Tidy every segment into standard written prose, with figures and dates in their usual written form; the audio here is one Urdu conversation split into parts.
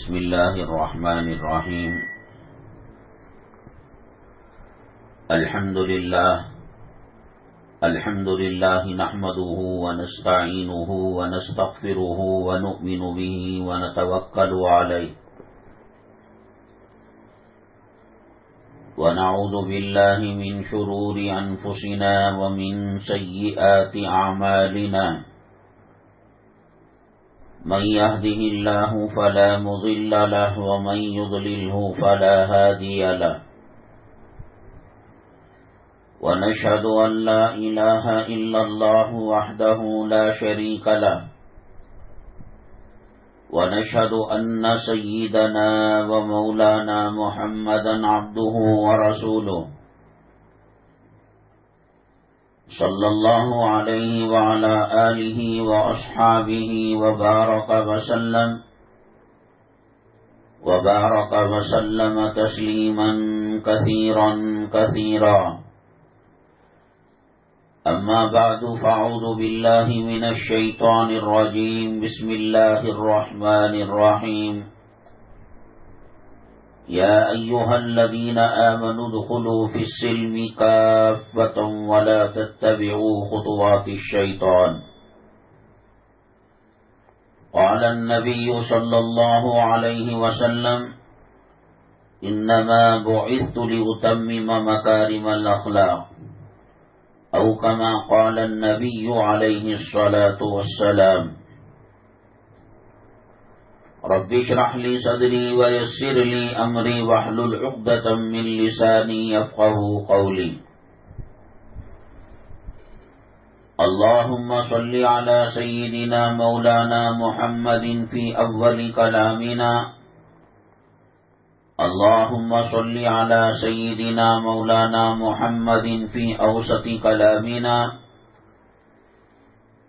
بسم الله الرحمن الرحيم. الحمد لله نحمده ونستعينه ونستغفره ونؤمن به ونتوكل عليه ونعوذ بالله من شرور أنفسنا ومن سيئات أعمالنا. من يهده الله فلا مضل له ومن يضلله فلا هادي له. ونشهد أن لا إله إلا الله وحده لا شريك له. ونشهد أن سيدنا ومولانا محمدا عبده ورسوله صلى الله عليه وعلى آله وأصحابه وبارك وسلم تسليما كثيرا. أما بعد فأعوذ بالله من الشيطان الرجيم. بسم الله الرحمن الرحيم. يا أيها الذين آمنوا ادخلوا في السلم كافة ولا تتبعوا خطوات الشيطان. قال النبي صلى الله عليه وسلم إنما بعثت لأتمم مكارم الأخلاق أو كما قال النبي عليه الصلاة والسلام. رب اشرح لي صدري ويسر لي أمري واحلل عقدة من لساني يفقهوا قولي. اللهم صل على سيدنا مولانا محمد في أول كلامنا. اللهم صل على سيدنا مولانا محمد في أوسط كلامنا.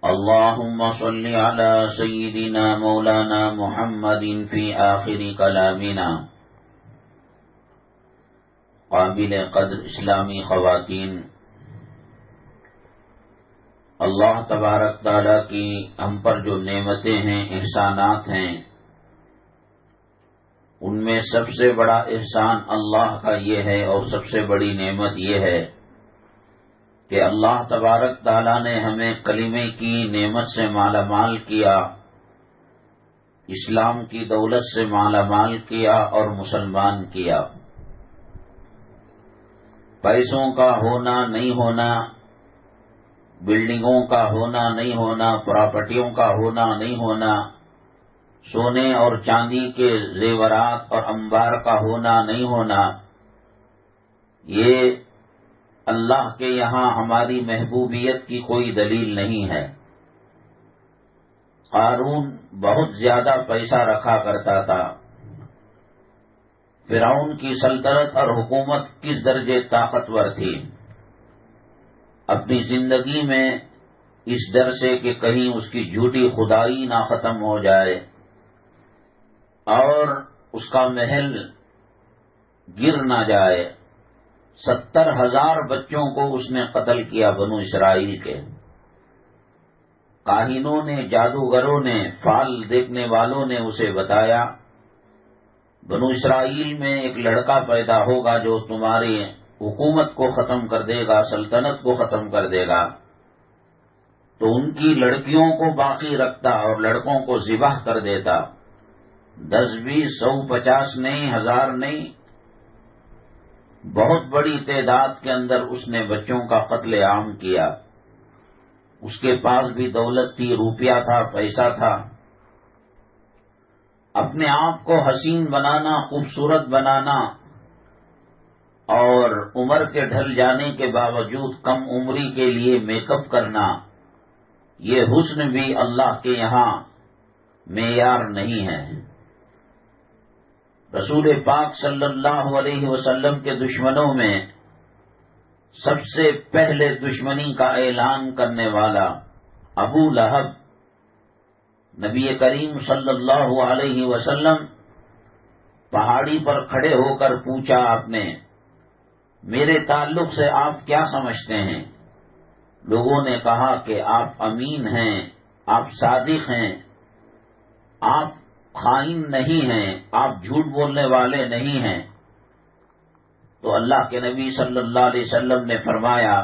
اللهم صل على سيدنا مولانا محمد في آخر كلامنا. قابل قدر اسلامی خواتین، اللہ تبارک تعالیٰ کی ہم پر جو نعمتیں ہیں، احسانات ہیں، ان میں سب سے بڑا احسان اللہ کا یہ ہے اور سب سے بڑی نعمت یہ ہے کہ اللہ تبارک تعالیٰ نے ہمیں کلمے کی نعمت سے مالا مال کیا، اسلام کی دولت سے مالا مال کیا اور مسلمان کیا. پیسوں کا ہونا نہیں ہونا، بلڈنگوں کا ہونا نہیں ہونا، پراپرٹیوں کا ہونا نہیں ہونا، سونے اور چاندی کے زیورات اور انبار کا ہونا نہیں ہونا، یہ اللہ کے یہاں ہماری محبوبیت کی کوئی دلیل نہیں ہے. قارون بہت زیادہ پیسہ رکھا کرتا تھا. فرعون کی سلطنت اور حکومت کس درجے طاقتور تھی. اپنی زندگی میں اس ڈر سے کہ کہیں اس کی جھوٹی خدائی نہ ختم ہو جائے اور اس کا محل گر نہ جائے، 70,000 بچوں کو اس نے قتل کیا بنو اسرائیل کے. کاہنوں نے، جادوگروں نے، فال دیکھنے والوں نے اسے بتایا بنو اسرائیل میں ایک لڑکا پیدا ہوگا جو تمہاری حکومت کو ختم کر دے گا، سلطنت کو ختم کر دے گا. تو ان کی لڑکیوں کو باقی رکھتا اور لڑکوں کو ذبح کر دیتا. 10 20 100 50 نہیں، 1000 نہیں، بہت بڑی تعداد کے اندر اس نے بچوں کا قتل عام کیا. اس کے پاس بھی دولت تھی، روپیہ تھا، پیسہ تھا. اپنے آپ کو حسین بنانا، خوبصورت بنانا اور عمر کے ڈھل جانے کے باوجود کم عمری کے لیے میک اپ کرنا، یہ حسن بھی اللہ کے یہاں معیار نہیں ہے. رسول پاک صلی اللہ علیہ وسلم کے دشمنوں میں سب سے پہلے دشمنی کا اعلان کرنے والا ابو لہب، نبی کریم صلی اللہ علیہ وسلم پہاڑی پر کھڑے ہو کر پوچھا آپ نے، میرے تعلق سے آپ کیا سمجھتے ہیں؟ لوگوں نے کہا کہ آپ امین ہیں، آپ صادق ہیں، آپ خائن نہیں ہیں، آپ جھوٹ بولنے والے نہیں ہیں، تو اللہ کے نبی صلی اللہ علیہ وسلم نے فرمایا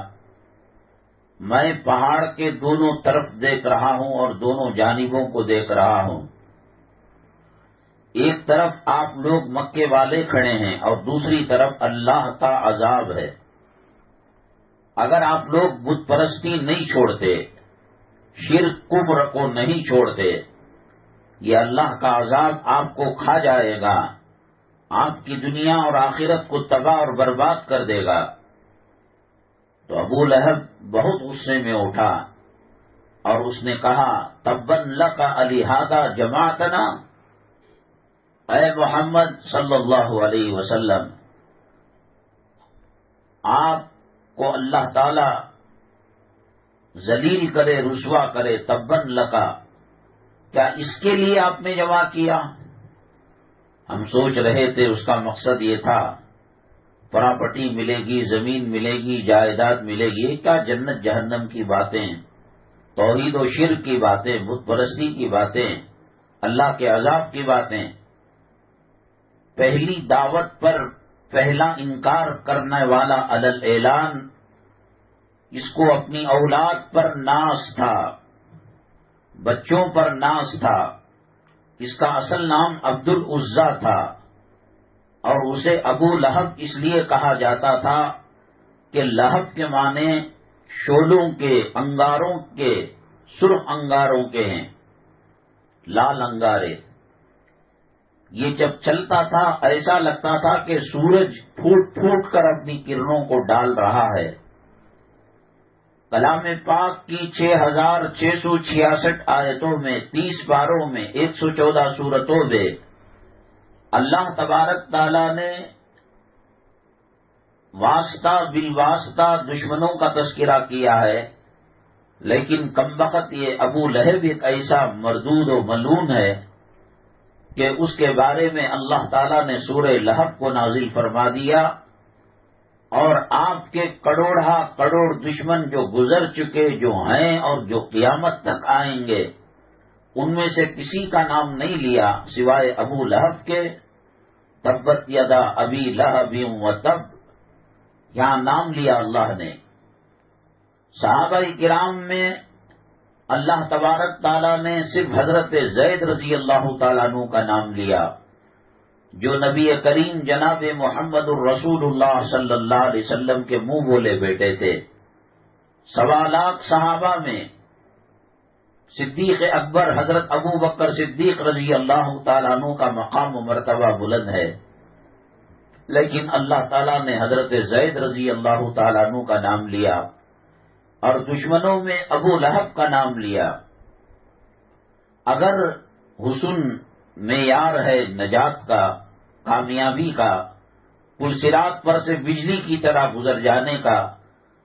میں پہاڑ کے دونوں طرف دیکھ رہا ہوں اور دونوں جانبوں کو دیکھ رہا ہوں. ایک طرف آپ لوگ مکے والے کھڑے ہیں اور دوسری طرف اللہ کا عذاب ہے. اگر آپ لوگ بت پرستی نہیں چھوڑتے، شرک کفر کو نہیں چھوڑتے، یہ اللہ کا عذاب آپ کو کھا جائے گا، آپ کی دنیا اور آخرت کو تباہ اور برباد کر دے گا. تو ابو لہب بہت غصے میں اٹھا اور اس نے کہا تبن لک الہذا جماعتنا، اے محمد صلی اللہ علیہ وسلم، آپ کو اللہ تعالی ذلیل کرے، رسوا کرے. تبن لکا، کیا اس کے لیے آپ نے جمع کیا؟ ہم سوچ رہے تھے اس کا مقصد یہ تھا پراپرٹی ملے گی، زمین ملے گی، جائیداد ملے گی. کیا جنت جہنم کی باتیں، توحید و شرک کی باتیں، بت پرستی کی باتیں، اللہ کے عذاب کی باتیں. پہلی دعوت پر پہلا انکار کرنے والا علل اعلان، اس کو اپنی اولاد پر ناز تھا، بچوں پر ناز تھا. اس کا اصل نام عبد العزا تھا اور اسے ابو لہب اس لیے کہا جاتا تھا کہ لہب کے معنی شولوں کے، انگاروں کے، سرخ انگاروں کے ہیں، لال انگارے. یہ جب چلتا تھا ایسا لگتا تھا کہ سورج پھوٹ پھوٹ کر اپنی کرنوں کو ڈال رہا ہے. کلام پاک کی 6666 آیتوں میں، 30 پاروں میں، 114 سورتوں میں اللہ تبارک تعالی نے واسطہ بالواسطہ دشمنوں کا تذکرہ کیا ہے. لیکن کمبخت یہ ابو لہب ایک ایسا مردود و ملعون ہے کہ اس کے بارے میں اللہ تعالی نے سورہ لہب کو نازل فرما دیا، اور آپ کے کروڑہ کروڑ دشمن جو گزر چکے، جو ہیں اور جو قیامت تک آئیں گے، ان میں سے کسی کا نام نہیں لیا سوائے ابو لہب کے. تبت یدا ابی لہب وتب، یہاں نام لیا اللہ نے. صحابہ کرام میں اللہ تبارک تعالیٰ نے صرف حضرت زید رضی اللہ تعالیٰ عنہ کا نام لیا، جو نبی کریم جناب محمد الرسول اللہ صلی اللہ علیہ وسلم کے منہ بولے بیٹے تھے. 1.25 لاکھ صحابہ میں صدیق اکبر حضرت ابو بکر صدیق رضی اللہ تعالیٰ عنہ کا مقام و مرتبہ بلند ہے، لیکن اللہ تعالیٰ نے حضرت زید رضی اللہ تعالیٰ عنہ کا نام لیا اور دشمنوں میں ابو لہب کا نام لیا. اگر حسن معیار ہے نجات کا، کامیابی کا، پل صراط پر سے بجلی کی طرح گزر جانے کا،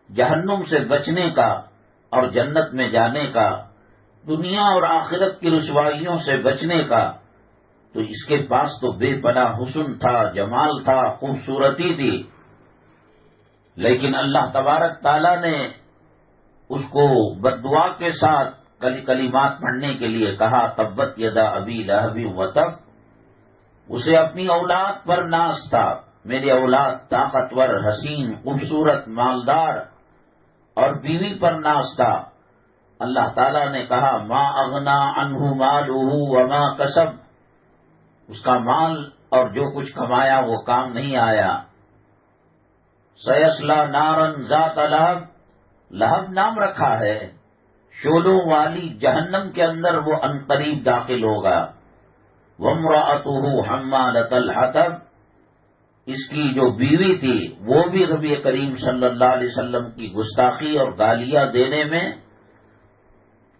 جہنم سے بچنے کا اور جنت میں جانے کا، دنیا اور آخرت کی رسوائیوں سے بچنے کا، تو اس کے پاس تو بے پناہ حسن تھا، جمال تھا، خوبصورتی تھی. لیکن اللہ تبارک تعالیٰ نے اس کو بددعا کے ساتھ کلمات پڑھنے کے لیے کہا تبت یدا ابی لہب وتب. اسے اپنی اولاد پر ناز تھا، میری اولاد طاقتور، حسین، خوبصورت، مالدار، اور بیوی پر ناز تھا. اللہ تعالیٰ نے کہا ما اغنا عنہ مالہ وما کسب، اس کا مال اور جو کچھ کمایا وہ کام نہیں آیا. سیصلی نارا ذات لہب، لہب نام رکھا ہے، شولوں والی جہنم کے اندر وہ عنقریب داخل ہوگا. وامرأتہ حمالۃ الحطب، اس کی جو بیوی تھی وہ بھی نبی کریم صلی اللہ علیہ وسلم کی گستاخی اور گالیاں دینے میں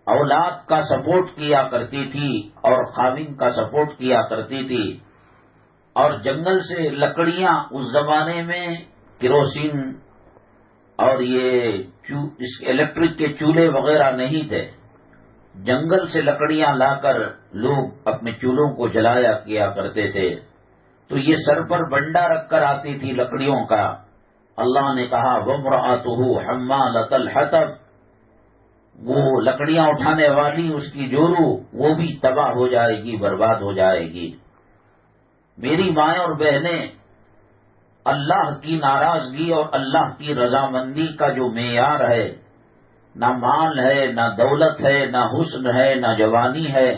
اولاد کا سپورٹ کیا کرتی تھی اور خاوند کا سپورٹ کیا کرتی تھی. اور جنگل سے لکڑیاں، اس زمانے میں کیروسین اور یہ الیکٹرک کے چولہے وغیرہ نہیں تھے، جنگل سے لکڑیاں لا کر لوگ اپنے چولہوں کو جلایا کیا کرتے تھے. تو یہ سر پر بنڈا رکھ کر آتی تھی لکڑیوں کا. اللہ نے کہا وامرأتہ حمالۃ الحطب، وہ لکڑیاں اٹھانے والی اس کی جورو وہ بھی تباہ ہو جائے گی، برباد ہو جائے گی۔ میری مائیں اور بہنیں، اللہ کی ناراضگی اور اللہ کی رضامندی کا جو معیار ہے، نہ مال ہے، نہ دولت ہے، نہ حسن ہے، نہ جوانی ہے،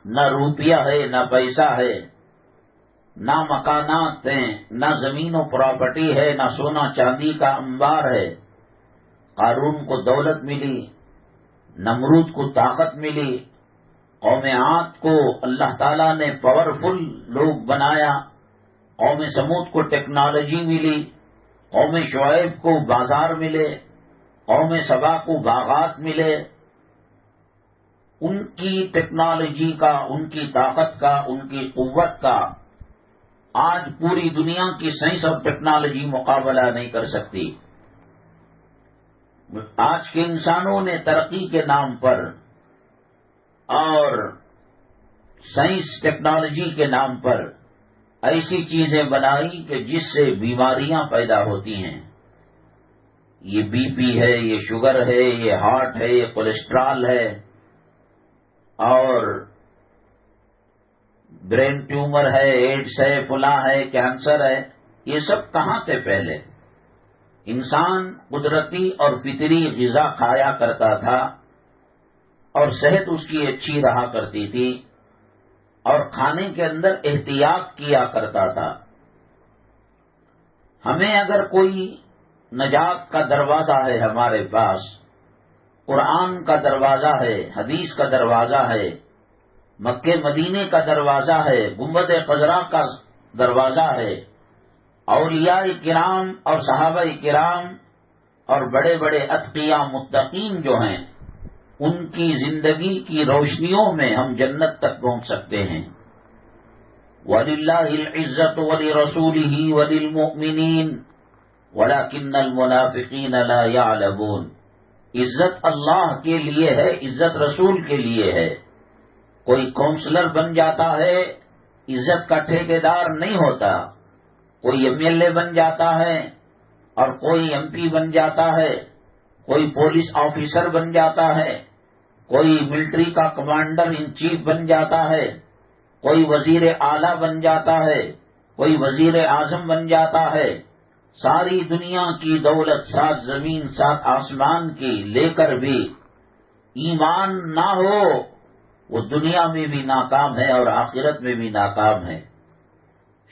نہ روپیہ ہے، نہ پیسہ ہے، نہ مکانات ہیں، نہ زمین و پراپرٹی ہے، نہ سونا چاندی کا انبار ہے۔ قارون کو دولت ملی، نمرود کو طاقت ملی، قوم عاد کو اللہ تعالیٰ نے پاورفل لوگ بنایا، قوم سمود کو ٹیکنالوجی ملی، قوم شعیب کو بازار ملے، قوم سبا کو باغات ملے۔ ان کی ٹیکنالوجی کا، ان کی طاقت کا، ان کی قوت کا آج پوری دنیا کی سائنس اور ٹیکنالوجی مقابلہ نہیں کر سکتی۔ آج کے انسانوں نے ترقی کے نام پر اور سائنس ٹیکنالوجی کے نام پر ایسی چیزیں بنائی کہ جس سے بیماریاں پیدا ہوتی ہیں۔ یہ بی پی ہے، یہ شوگر ہے، یہ ہارٹ ہے، یہ کولیسٹرول ہے، اور برین ٹیومر ہے، ایڈس ہے، فلاں ہے، کینسر ہے۔ یہ سب کہاں تھے پہلے؟ انسان قدرتی اور فطری غذا کھایا کرتا تھا اور صحت اس کی اچھی رہا کرتی تھی، اور کھانے کے اندر احتیاط کیا کرتا تھا۔ ہمیں اگر کوئی نجات کا دروازہ ہے ہمارے پاس، قرآن کا دروازہ ہے، حدیث کا دروازہ ہے، مکے مدینے کا دروازہ ہے، گنبد خضرا کا دروازہ ہے، اولیاء کرام اور صحابہ کرام اور بڑے بڑے اتقیاء متقین جو ہیں، ان کی زندگی کی روشنیوں میں ہم جنت تک پہنچ سکتے ہیں۔ وَلِلَّهِ الْعِزَّةُ وَلِرَسُولِهِ وَلِلْمُؤْمِنِينَ وَلَكِنَّ الْمُنَافِقِينَ لَا يَعْلَمُونَ۔ عزت اللہ کے لیے ہے، عزت رسول کے لیے ہے۔ کوئی کونسلر بن جاتا ہے، عزت کا ٹھیکیدار نہیں ہوتا۔ کوئی ایم ایل اے بن جاتا ہے اور کوئی ایم پی بن جاتا ہے، کوئی پولیس آفیسر بن جاتا ہے، کوئی ملٹری کا کمانڈر ان چیف بن جاتا ہے، کوئی وزیر اعلیٰ بن جاتا ہے، کوئی وزیر اعظم بن جاتا ہے۔ ساری دنیا کی دولت، 7 زمین 7 آسمان کی لے کر بھی ایمان نہ ہو، وہ دنیا میں بھی ناکام ہے اور آخرت میں بھی ناکام ہے۔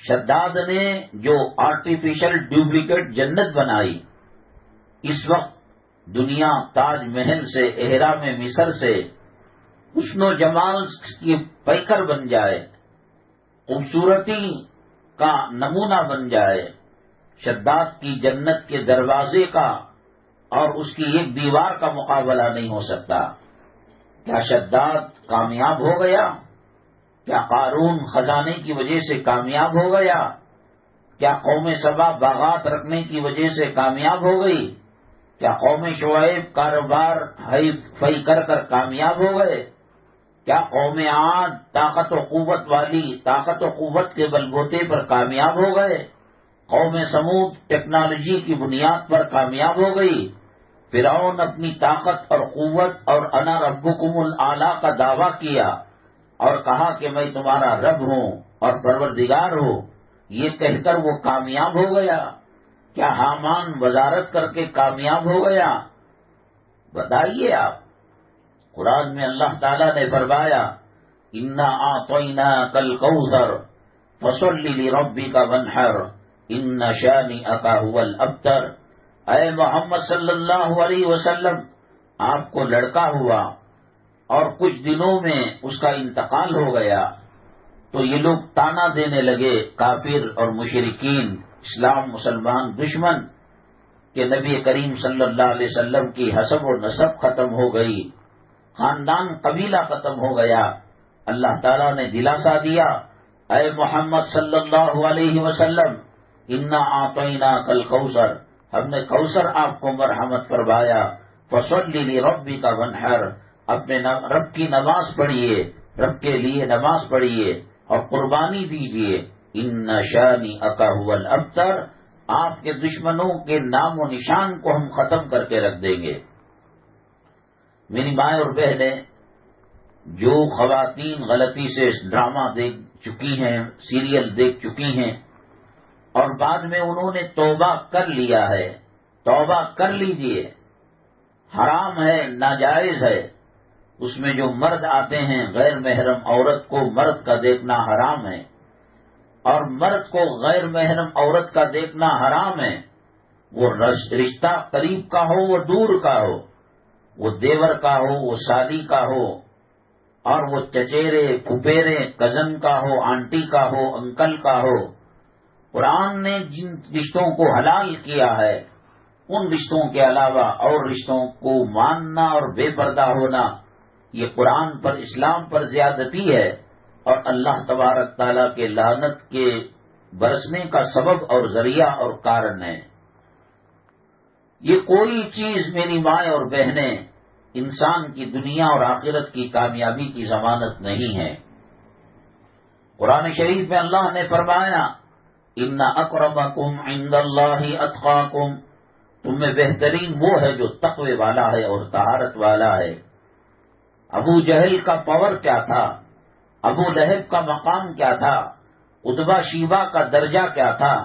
شداد نے جو آرٹیفیشل ڈپلیکیٹ جنت بنائی، اس وقت دنیا تاج محل سے، احرام مصر سے حسن و جمال کی پیکر بن جائے، خوبصورتی کا نمونہ بن جائے، شداد کی جنت کے دروازے کا اور اس کی ایک دیوار کا مقابلہ نہیں ہو سکتا۔ کیا شداد کامیاب ہو گیا؟ کیا قارون خزانے کی وجہ سے کامیاب ہو گیا؟ کیا قوم سبا باغات رکھنے کی وجہ سے کامیاب ہو گئی؟ کیا قوم شعیب کاروبار فی کر کر کامیاب ہو گئے؟ کیا قوم عاد طاقت و قوت والی، طاقت و قوت کے بلبوتے پر کامیاب ہو گئے؟ قوم سمود ٹیکنالوجی کی بنیاد پر کامیاب ہو گئی؟ فرعون اپنی طاقت اور قوت اور انا ربکم الاعلیٰ کا دعویٰ کیا اور کہا کہ میں تمہارا رب ہوں اور پروردگار ہوں، یہ کہہ کر وہ کامیاب ہو گیا؟ کیا حامان وزارت کر کے کامیاب ہو گیا؟ بتائیے آپ۔ قرآن میں اللہ تعالیٰ نے فرمایا اِنَّا أَعْطَيْنَاكَ الْكَوْثَرَ فَصَلِّ لِرَبِّكَ وَانْحَرْ إِنَّ شَانِئَكَ هُوَ الْأَبْتَرُ۔ اے محمد صلی اللہ علیہ وسلم، آپ کو لڑکا ہوا اور کچھ دنوں میں اس کا انتقال ہو گیا، تو یہ لوگ تانا دینے لگے، کافر اور مشرکین، اسلام مسلمان دشمن، کہ نبی کریم صلی اللہ علیہ وسلم کی حسب و نسب ختم ہو گئی، خاندان قبیلہ ختم ہو گیا۔ اللہ تعالیٰ نے دلاسا دیا، اے محمد صلی اللہ علیہ وسلم، انا اعطیناک الکوثر، ہم نے کوثر آپ کو مرحمت فرمایا، فصلی لربک وانحر، اپنے رب کی نماز پڑھیے، رب کے لیے نماز پڑھیے اور قربانی دیجیے۔ ان شانئک هو الابتر، آپ کے دشمنوں کے نام و نشان کو ہم ختم کر کے رکھ دیں گے۔ میری مائیں اور بہنیں، جو خواتین غلطی سے ڈرامہ دیکھ چکی ہیں، سیریل دیکھ چکی ہیں، اور بعد میں انہوں نے توبہ کر لیا ہے، توبہ کر لیجئے، حرام ہے، ناجائز ہے، اس میں جو مرد آتے ہیں غیر محرم عورت کو مرد کا دیکھنا حرام ہے، اور مرد کو غیر محرم عورت کا دیکھنا حرام ہے، وہ رشتہ قریب کا ہو، وہ دور کا ہو، وہ دیور کا ہو، وہ شادی کا ہو، اور وہ چچیرے پھپھیرے کزن کا ہو، آنٹی کا ہو، انکل کا ہو۔ قرآن نے جن رشتوں کو حلال کیا ہے ان رشتوں کے علاوہ اور رشتوں کو ماننا اور بے پردہ ہونا، یہ قرآن پر، اسلام پر زیادتی ہے، اور اللہ تبارک تعالیٰ کے لعنت کے برسنے کا سبب اور ذریعہ اور کارن ہے۔ یہ کوئی چیز میری مائیں اور بہنیں انسان کی دنیا اور آخرت کی کامیابی کی ضمانت نہیں ہے۔ قرآن شریف میں اللہ نے فرمایا ان اکرمکم عند اللہ اتقاکم، تم میں بہترین وہ ہے جو تقوی والا ہے اور طہارت والا ہے۔ ابو جہل کا پاور کیا تھا، ابو لہب کا مقام کیا تھا، اتبا شیبہ کا درجہ کیا تھا،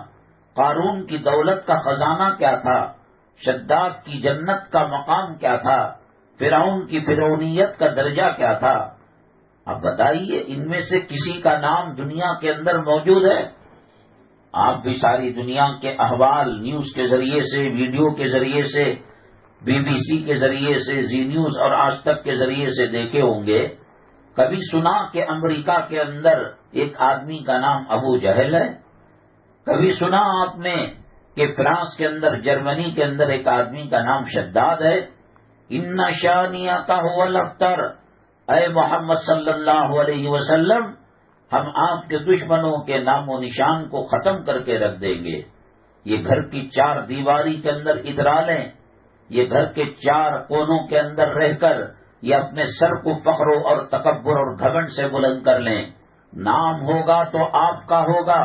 قارون کی دولت کا خزانہ کیا تھا، شداد کی جنت کا مقام کیا تھا، فرعون کی فرعونیت کا درجہ کیا تھا۔ اب بتائیے ان میں سے کسی کا نام دنیا کے اندر موجود ہے؟ آپ بھی ساری دنیا کے احوال نیوز کے ذریعے سے، ویڈیو کے ذریعے سے، بی بی سی کے ذریعے سے، زی نیوز اور آج تک کے ذریعے سے دیکھے ہوں گے۔ کبھی سنا کہ امریکہ کے اندر ایک آدمی کا نام ابو جہل ہے؟ کبھی سنا آپ نے کہ فرانس کے اندر، جرمنی کے اندر ایک آدمی کا نام شداد ہے؟ ان شانیک هو الابتر، اے محمد صلی اللہ علیہ وسلم، ہم آپ کے دشمنوں کے نام و نشان کو ختم کر کے رکھ دیں گے۔ یہ گھر کی چار دیواری کے اندر اترا لیں، یہ گھر کے چار کونوں کے اندر رہ کر یہ اپنے سر کو فخر اور تکبر اور گھمنڈ سے بلند کر لیں، نام ہوگا تو آپ کا ہوگا۔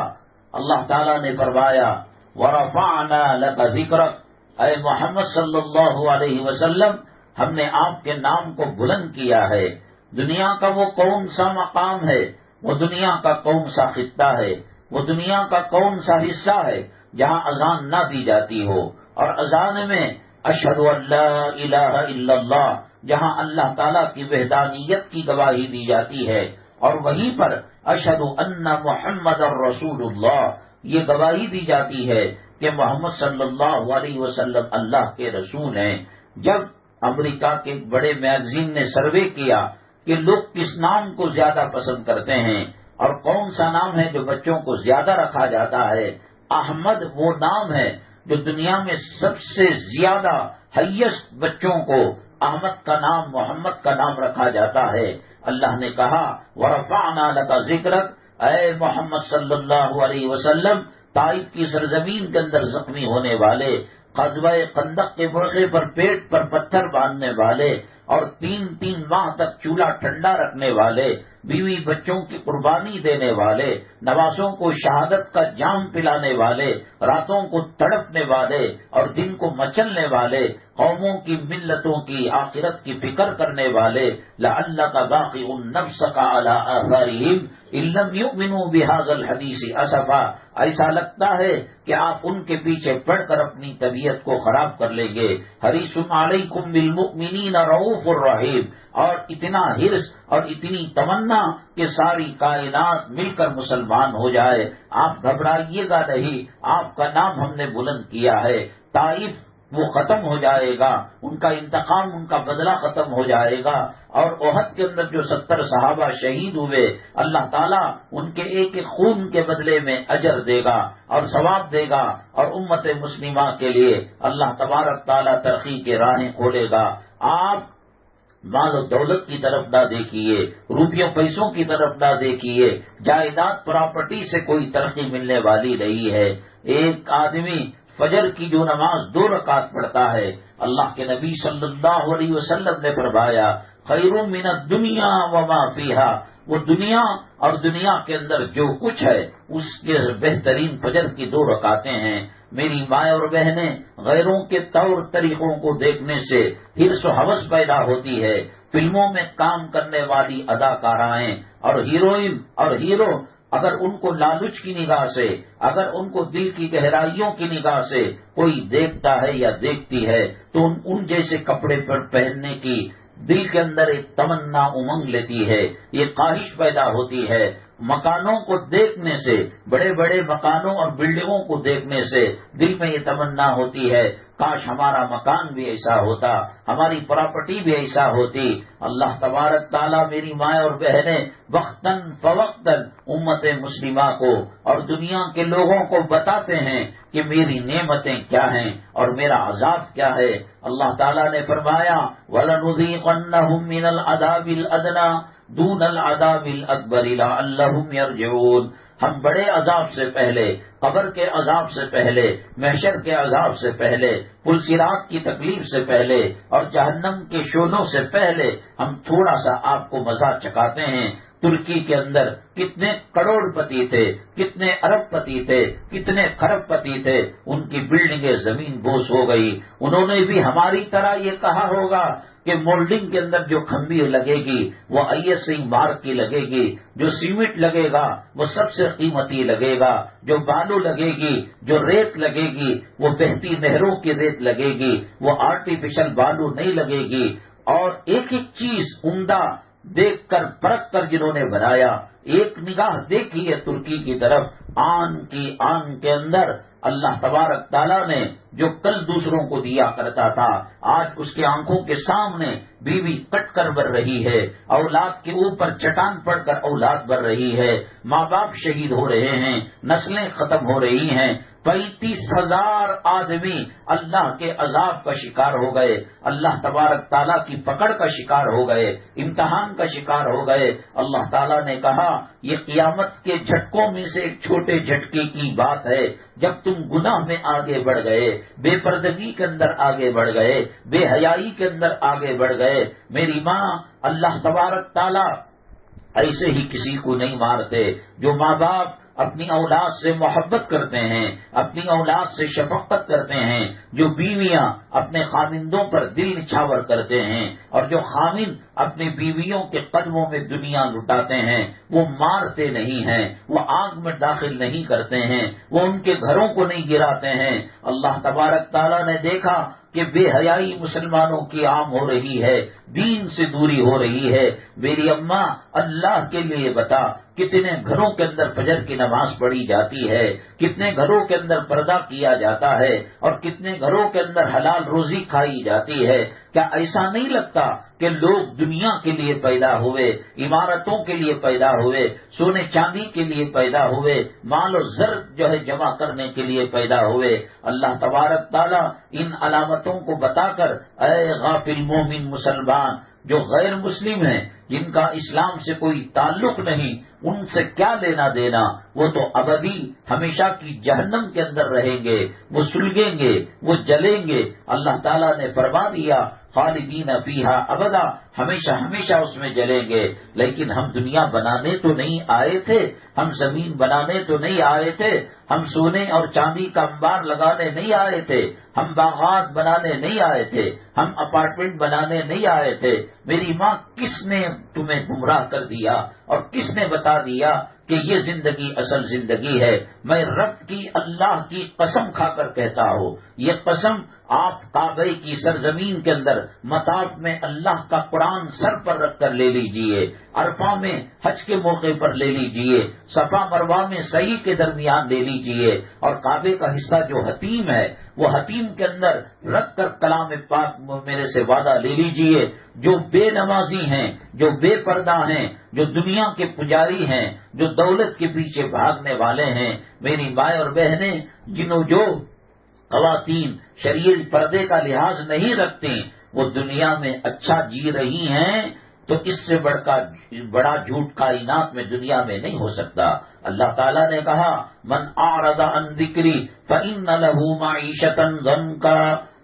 اللہ تعالیٰ نے فرمایا وَرَفَعْنَا لَكَ ذِكْرَكَ، اے محمد صلی اللہ علیہ وسلم، ہم نے آپ کے نام کو بلند کیا ہے۔ دنیا کا وہ کون سا مقام ہے، وہ دنیا کا کون سا خطہ ہے، وہ دنیا کا کون سا حصہ ہے جہاں اذان نہ دی جاتی ہو، اور اذان میں اشہد ان لا الہ الا اللہ، جہاں اللہ تعالیٰ کی وحدانیت کی گواہی دی جاتی ہے، اور وہیں پر اشہد ان محمد رسول اللہ، یہ گواہی دی جاتی ہے کہ محمد صلی اللہ علیہ وسلم اللہ کے رسول ہیں۔ جب امریکہ کے ایک بڑے میگزین نے سروے کیا کہ لوگ کس نام کو زیادہ پسند کرتے ہیں اور کون سا نام ہے جو بچوں کو زیادہ رکھا جاتا ہے، احمد وہ نام ہے جو دنیا میں سب سے زیادہ ہائیسٹ بچوں کو احمد کا نام، محمد کا نام رکھا جاتا ہے۔ اللہ نے کہا وَرَفَعْنَا لَكَ ذِكْرَكَ، اے محمد صلی اللہ علیہ وسلم، طائف کی سرزمین کے اندر زخمی ہونے والے، غزوہ خندق کے موقع پر پیٹ پر پتھر باندھنے والے، اور 3 ماہ تک چولہا ٹھنڈا رکھنے والے، بیوی بچوں کی قربانی دینے والے، نوازوں کو شہادت کا جام پلانے والے، راتوں کو تڑپنے والے اور دن کو مچلنے والے، قوموں کی ملتوں کی آخرت کی فکر کرنے والے، لعلک باخع نفسک علی آثارہم ان لم یؤمنوا بہذا الحدیث اسفا، ایسا لگتا ہے کہ آپ ان کے پیچھے پڑ کر اپنی طبیعت کو خراب کر لیں گے۔ حریص علیکم بالمؤمنین رؤوف الرحیم، اور اتنا حرص اور اتنی تمنا کہ ساری کائنات مل کر مسلمان ہو جائے۔ آپ گھبرائیے گا نہیں، آپ کا نام ہم نے بلند کیا ہے۔ طائف وہ ختم ہو جائے گا، ان کا انتقام، ان کا بدلہ ختم ہو جائے گا، اور احد کے اندر جو 70 صحابہ شہید ہوئے، اللہ تعالیٰ ان کے ایک ایک خون کے بدلے میں اجر دے گا اور ثواب دے گا، اور امت مسلمہ کے لیے اللہ تبارک تعالیٰ ترقی کے راہیں کھولے گا۔ آپ مال و دولت کی طرف نہ دیکھیے، روپیوں پیسوں کی طرف نہ دیکھیے، جائیداد پراپرٹی سے کوئی ترقی ملنے والی نہیں ہے۔ ایک آدمی فجر کی جو نماز 2 رکعت پڑھتا ہے، اللہ کے نبی صلی اللہ علیہ وسلم نے فرمایا خیر من الدنیا وما فیہا، وہ دنیا اور دنیا کے اندر جو کچھ ہے اس کے بہترین فجر کی 2 رکعتیں ہیں۔ میری ماں اور بہنیں، غیروں کے طور طریقوں کو دیکھنے سے حرص و ہوس پیدا ہوتی ہے۔ فلموں میں کام کرنے والی اداکارائیں اور ہیروئن اور ہیرو اگر ان کو لالچ کی نگاہ سے، اگر ان کو دل کی گہرائیوں کی نگاہ سے کوئی دیکھتا ہے یا دیکھتی ہے تو ان جیسے کپڑے پر پہننے کی دل کے اندر ایک تمنا امنگ لیتی ہے، یہ خواہش پیدا ہوتی ہے۔ مکانوں کو دیکھنے سے، بڑے بڑے مکانوں اور بلڈنگوں کو دیکھنے سے دل میں یہ تمنا ہوتی ہے کاش ہمارا مکان بھی ایسا ہوتا، ہماری پراپرٹی بھی ایسا ہوتی۔ اللہ تبارک تعالیٰ میری ماں اور بہنیں وقتاً فوقتاً امت مسلمہ کو اور دنیا کے لوگوں کو بتاتے ہیں کہ میری نعمتیں کیا ہیں اور میرا عذاب کیا ہے۔ اللہ تعالیٰ نے فرمایا وَلَنُذِيقَنَّهُم مِّنَ الْعَذَابِ الْأَدْنَىٰ دُونَ الْعَذَابِ الْأَكْبَرِ لَعَلَّهُمْ يَرْجِعُونَ۔ ہم بڑے عذاب سے پہلے، قبر کے عذاب سے پہلے، محشر کے عذاب سے پہلے، پل صراط کی تکلیف سے پہلے اور جہنم کے شعلوں سے پہلے ہم تھوڑا سا آپ کو مزہ چکھاتے ہیں۔ ترکی کے اندر کتنے کروڑ پتی تھے، کتنے ارب پتی تھے، کتنے خرب پتی تھے، ان کی بلڈنگیں زمین بوس ہو گئی۔ انہوں نے بھی ہماری طرح یہ کہا ہوگا کہ مولڈنگ کے اندر جو کھمبی لگے گی وہ ISI مارک کی لگے گی، جو سیمنٹ لگے گا وہ سب سے قیمتی لگے گا، جو بالو لگے گی، جو ریت لگے گی وہ بہتی نہروں کی ریت لگے گی، وہ آرٹیفیشل بالو نہیں لگے گی۔ اور ایک ایک چیز عمدہ دیکھ کر پرکھ کر جنہوں نے بنایا، ایک نگاہ دیکھی ہے ترکی کی طرف، آن کی آن کے اندر اللہ تبارک تعالیٰ نے جو کل دوسروں کو دیا کرتا تھا آج اس کے آنکھوں کے سامنے بیوی کٹ کر بر رہی ہے، اولاد کے اوپر چٹان پڑ کر اولاد بر رہی ہے، ماں باپ شہید ہو رہے ہیں، نسلیں ختم ہو رہی ہیں۔ 35,000 آدمی اللہ کے عذاب کا شکار ہو گئے، اللہ تبارک تعالیٰ کی پکڑ کا شکار ہو گئے، امتحان کا شکار ہو گئے۔ اللہ تعالیٰ نے کہا یہ قیامت کے جھٹکوں میں سے ایک چھوٹے جھٹکے کی بات ہے، جب تم گناہ میں آگے بڑھ گئے، بے پردگی کے اندر آگے بڑھ گئے، بے حیائی کے اندر آگے بڑھ گئے۔ میری ماں، اللہ تبارک تعالیٰ ایسے ہی کسی کو نہیں مارتے۔ جو ماں باپ اپنی اولاد سے محبت کرتے ہیں، اپنی اولاد سے شفقت کرتے ہیں، جو بیویاں اپنے خامندوں پر دل نچھاور کرتے ہیں اور جو خامند اپنی بیویوں کے قدموں میں دنیا لٹاتے ہیں، وہ مارتے نہیں ہیں، وہ آگ میں داخل نہیں کرتے ہیں، وہ ان کے گھروں کو نہیں گراتے ہیں۔ اللہ تبارک تعالیٰ نے دیکھا کہ بے حیائی مسلمانوں کی عام ہو رہی ہے، دین سے دوری ہو رہی ہے۔ میری اماں، اللہ کے لیے بتا کتنے گھروں کے اندر فجر کی نماز پڑھی جاتی ہے، کتنے گھروں کے اندر پردہ کیا جاتا ہے اور کتنے گھروں کے اندر حلال روزی کھائی جاتی ہے۔ کیا ایسا نہیں لگتا کہ لوگ دنیا کے لیے پیدا ہوئے، عمارتوں کے لیے پیدا ہوئے، سونے چاندی کے لیے پیدا ہوئے، مال و زر جو ہے جمع کرنے کے لیے پیدا ہوئے؟ اللہ تبارک تعالیٰ ان علامتوں کو بتا کر اے غافل مومن مسلمان جو غیر مسلم ہیں، جن کا اسلام سے کوئی تعلق نہیں، ان سے کیا لینا دینا، وہ تو ابدی ہمیشہ کی جہنم کے اندر رہیں گے، وہ سلگیں گے، وہ جلیں گے۔ اللہ تعالیٰ نے فرما دیا خالدین فیہا ابدا، ہمیشہ ہمیشہ اس میں جلیں گے۔ لیکن ہم دنیا بنانے تو نہیں آئے تھے، ہم زمین بنانے تو نہیں آئے تھے، ہم سونے اور چاندی کا انبار لگانے نہیں آئے تھے، ہم باغات بنانے نہیں آئے تھے، ہم اپارٹمنٹ بنانے نہیں آئے تھے۔ میری ماں، کس نے تمہیں گمراہ کر دیا اور کس نے بتا دیا کہ یہ زندگی اصل زندگی ہے؟ میں رب کی، اللہ کی قسم کھا کر کہتا ہوں، یہ قسم آپ کعبے کی سرزمین کے اندر مطاف میں اللہ کا قرآن سر پر رکھ کر لے لیجئے، عرفہ میں حج کے موقع پر لے لیجئے، صفا مروہ میں سعی کے درمیان لے لیجئے، اور کعبے کا حصہ جو حتیم ہے وہ حتیم کے اندر رکھ کر کلام پاک میرے سے وعدہ لے لیجئے۔ جو بے نمازی ہیں، جو بے پردہ ہیں، جو دنیا کے پجاری ہیں، جو دولت کے پیچھے بھاگنے والے ہیں، میری مائیں اور بہنیں، جو خواتین شریعت پردے کا لحاظ نہیں رکھتی، وہ دنیا میں اچھا جی رہی ہیں، تو اس سے بڑا جھوٹ کائنات میں دنیا میں نہیں ہو سکتا۔ اللہ تعالیٰ نے کہا من اعرض عن ذکری فإن له معیشة ضنکا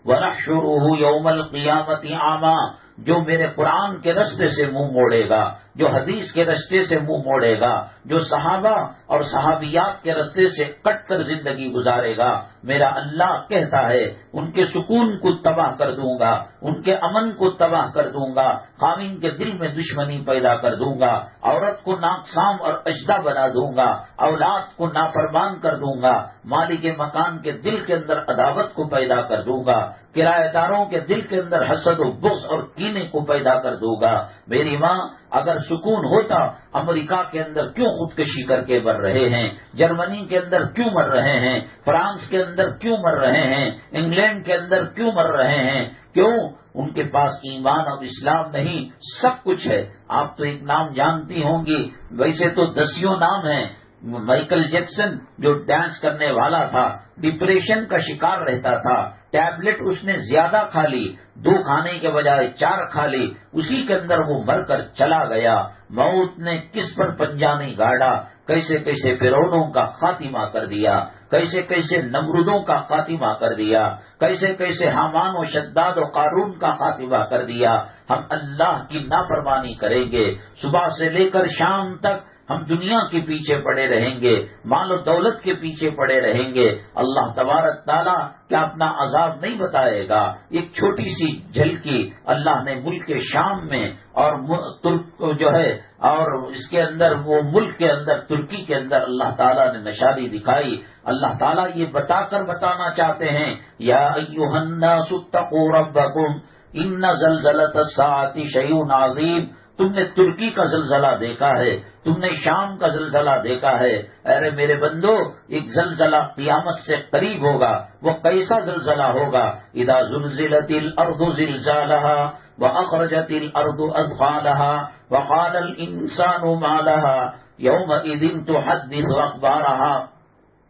ونحشره یوم القیامة اعما، جو میرے قرآن کے رستے سے منہ موڑے گا، جو حدیث کے رستے سے منہ موڑے گا، جو صحابہ اور صحابیات کے رستے سے کٹ کر زندگی گزارے گا، میرا اللہ کہتا ہے ان کے سکون کو تباہ کر دوں گا، ان کے امن کو تباہ کر دوں گا، خاوند کے دل میں دشمنی پیدا کر دوں گا، عورت کو ناقصام اور اجدا بنا دوں گا، اولاد کو نافرمان کر دوں گا، مالک مکان کے دل کے اندر عداوت کو پیدا کر دوں گا، کرایہ داروں کے دل کے اندر حسد و بغض اور کینے کو پیدا کر دوں گا۔ میری ماں، اگر سکون ہوتا امریکہ کے اندر کیوں خودکشی کر کے مر رہے ہیں، جرمنی کے اندر کیوں مر رہے ہیں، فرانس کے اندر کیوں مر رہے ہیں، انگلینڈ کے اندر کیوں مر رہے ہیں؟ کیوں؟ ان کے پاس ایمان اور اسلام نہیں، سب کچھ ہے۔ آپ تو ایک نام جانتی ہوں گی، ویسے تو دسیوں نام ہیں۔ مائیکل جیکسن جو ڈانس کرنے والا تھا، ڈپریشن کا شکار رہتا تھا، ٹیبلٹ اس نے زیادہ کھا لی، 2 کھانے کے بجائے 4 کھا لی، اسی کے اندر وہ مر کر چلا گیا۔ موت نے کس پر پنجہ نہیں گاڑا، کیسے کیسے فرعونوں کا خاتمہ کر دیا، کیسے کیسے نمرودوں کا خاتمہ کر دیا، کیسے کیسے حامان و شداد و قارون کا خاتمہ کر دیا۔ ہم اللہ کی نافرمانی کریں گے، صبح سے لے کر شام تک ہم دنیا کے پیچھے پڑے رہیں گے، مال و دولت کے پیچھے پڑے رہیں گے۔ اللہ تبارک تعالیٰ کیا اپنا عذاب نہیں بتائے گا؟ ایک چھوٹی سی جھلکی اللہ نے ملک شام میں اور جو ہے اور اس کے اندر وہ ملک کے اندر ترکی کے اندر اللہ تعالیٰ نے نشانی دکھائی۔ اللہ تعالیٰ یہ بتا کر بتانا چاہتے ہیں، یا ایھا الناس اتقوا ربکم ان زلزلۃ الساعۃ شیء عظیم۔ تم نے ترکی کا زلزلہ دیکھا ہے، تم نے شام کا زلزلہ دیکھا ہے، ارے میرے بندو، ایک زلزلہ قیامت سے قریب ہوگا۔ وہ کیسا زلزلہ ہوگا؟ اذا زلزلت الارض زلزالها واخرجت الارض اثقالها وقال الانسان ما لها يومئذ تحدث اخبارها۔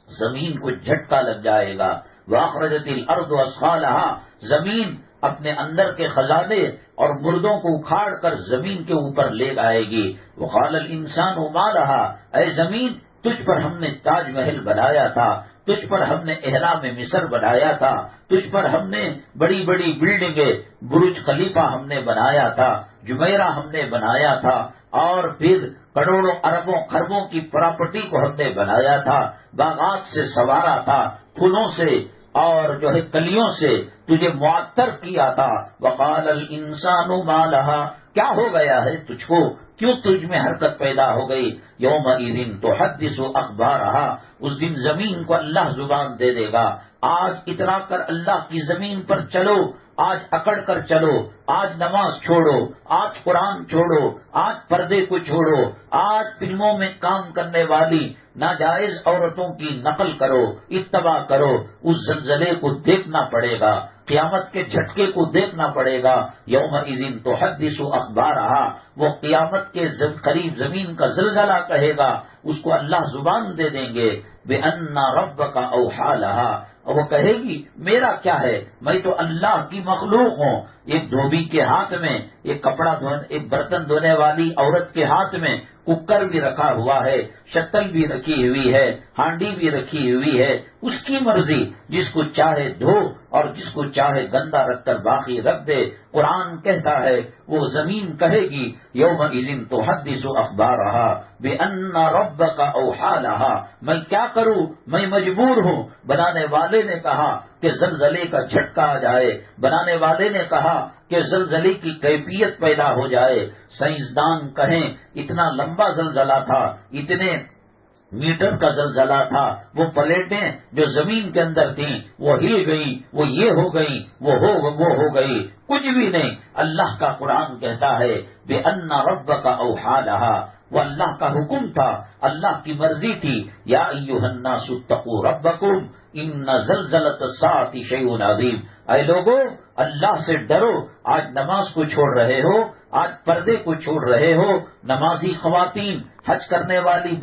زمین کو جھٹکا لگ جائے گا، واخرجت الارض اثقالها، زمین اپنے اندر کے خزانے اور مردوں کو اکھاڑ کر زمین کے اوپر لے آئے گی۔ وقال الانسان ما لها، اے زمین، تجھ پر ہم نے تاج محل بنایا تھا، تجھ پر ہم نے احرام مصر بنایا تھا، تجھ پر ہم نے بڑی بڑی بلڈنگیں، برج خلیفہ ہم نے بنایا تھا، جمیرہ ہم نے بنایا تھا، اور پھر کروڑوں اربوں خربوں کی پراپرٹی کو ہم نے بنایا تھا، باغات سے سنوارا تھا، پھولوں سے اور جو ہے کلیوں سے تجھے معطر کیا تھا۔ وقال الانسان ما لها، کیا ہو گیا ہے تجھ کو؟ کیوں تجھ میں حرکت پیدا ہو گئی؟ یومئذ تحدث اخبارها، اس دن زمین کو اللہ زبان دے دے گا۔ آج اترا کر اللہ کی زمین پر چلو، آج اکڑ کر چلو، آج نماز چھوڑو، آج قرآن چھوڑو، آج پردے کو چھوڑو، آج فلموں میں کام کرنے والی ناجائز عورتوں کی نقل کرو، اتباع کرو۔ اس زلزلے کو دیکھنا پڑے گا، قیامت کے جھٹکے کو دیکھنا پڑے گا۔ یومئذ تحدث اخبارها، وہ قیامت کے قریب زمین کا زلزلہ کہے گا، اس کو اللہ زبان دے دیں گے، بِأَنَّ رَبَّكَ أَوْحَىٰ لَهَا، اور وہ کہے گی میرا کیا ہے، میں تو اللہ کی مخلوق ہوں۔ ایک دھوبی کے ہاتھ میں ایک ایک برتن دھونے والی عورت کے ہاتھ میں ککر بھی رکھا ہوا ہے، شتل بھی رکھی ہوئی ہے، ہانڈی بھی رکھی ہوئی ہے، اس کی مرضی، جس کو چاہے دھو اور جس کو چاہے گندا رکھ کر باقی رکھ دے۔ قرآن کہتا ہے وہ زمین کہے گی یومئذ تحدث اخبارها بأن ربك اوحى لها، میں کیا کروں، میں مجبور ہوں۔ بنانے والے نے کہا کہ زلزلے کا جھٹکا آ جائے، بنانے والے نے کہا کہ زلزلے کی کیفیت پیدا ہو جائے۔ سائنسدان کہیں اتنا لمبا زلزلہ تھا، اتنے میٹر کا زلزلہ تھا، وہ پلیٹیں جو زمین کے اندر تھیں وہ ہل گئی، وہ یہ ہو گئی، وہ ہو گئی، کچھ بھی نہیں۔ اللہ کا قرآن کہتا ہے بِأَنَّ رَبَّكَ أَوْحَىٰ لَهَا، وہ اللہ کا حکم تھا، اللہ کی مرضی تھی۔ یا ایھا الناس اتقوا ربکم ان زلزلۃ الساعۃ شیء عظیم، اے لوگو اللہ سے ڈرو۔ آج نماز کو چھوڑ رہے ہو، آج پردے کو چھوڑ رہے ہو، نمازی خواتین، حج کرنے والی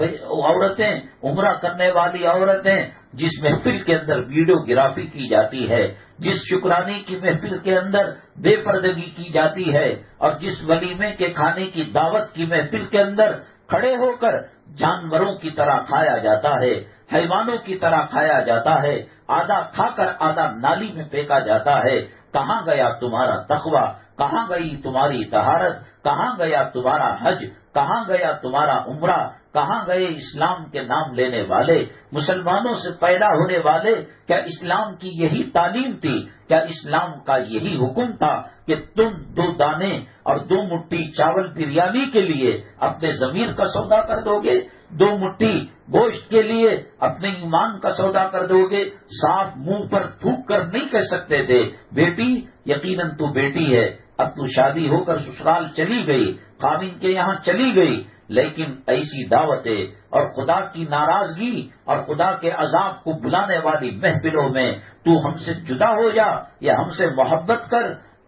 عورتیں، عمرہ کرنے والی عورتیں، جس محفل کے اندر ویڈیوگرافی کی جاتی ہے، جس شکرانے کی محفل کے اندر بے پردگی کی جاتی ہے، اور جس ولیمے کے کھانے کی دعوت کی محفل کے اندر کھڑے ہو کر جانوروں کی طرح کھایا جاتا ہے، حیوانوں کی طرح کھایا جاتا ہے، آدھا کھا کر آدھا نالی میں پھینکا جاتا ہے۔ کہاں گیا تمہارا تقویٰ؟ کہاں گئی تمہاری طہارت؟ کہاں گیا تمہارا حج؟ کہاں گیا تمہارا عمرہ؟ کہاں گئے اسلام کے نام لینے والے، مسلمانوں سے پیدا ہونے والے؟ کیا اسلام کی یہی تعلیم تھی؟ کیا اسلام کا یہی حکم تھا کہ تم 2 دانے اور 2 مٹھی چاول بریانی کے لیے اپنے ضمیر کا سودا کر دو گے؟ 2 مٹھی گوشت کے لیے اپنے ایمان کا سودا کر دو گے؟ صاف منہ پر تھوک کر نہیں کہہ سکتے تھے بیٹی یقیناً تو بیٹی ہے، اب تو شادی ہو کر سسرال چلی گئی، خاوند کے یہاں چلی گئی، لیکن ایسی دعوتیں اور خدا کی ناراضگی اور خدا کے عذاب کو بلانے والی محفلوں میں تو ہم سے جدا ہو جا یا ہم سے محبت کر،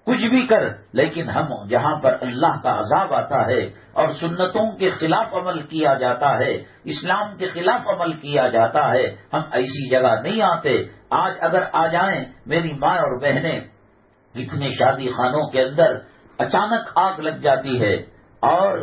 کچھ بھی کر، لیکن ہم جہاں پر اللہ کا عذاب آتا ہے اور سنتوں کے خلاف عمل کیا جاتا ہے، اسلام کے خلاف عمل کیا جاتا ہے، ہم ایسی جگہ نہیں آتے۔ آج اگر آ جائیں میری ماں اور بہنیں، اتنے شادی خانوں کے اندر اچانک آگ لگ جاتی ہے اور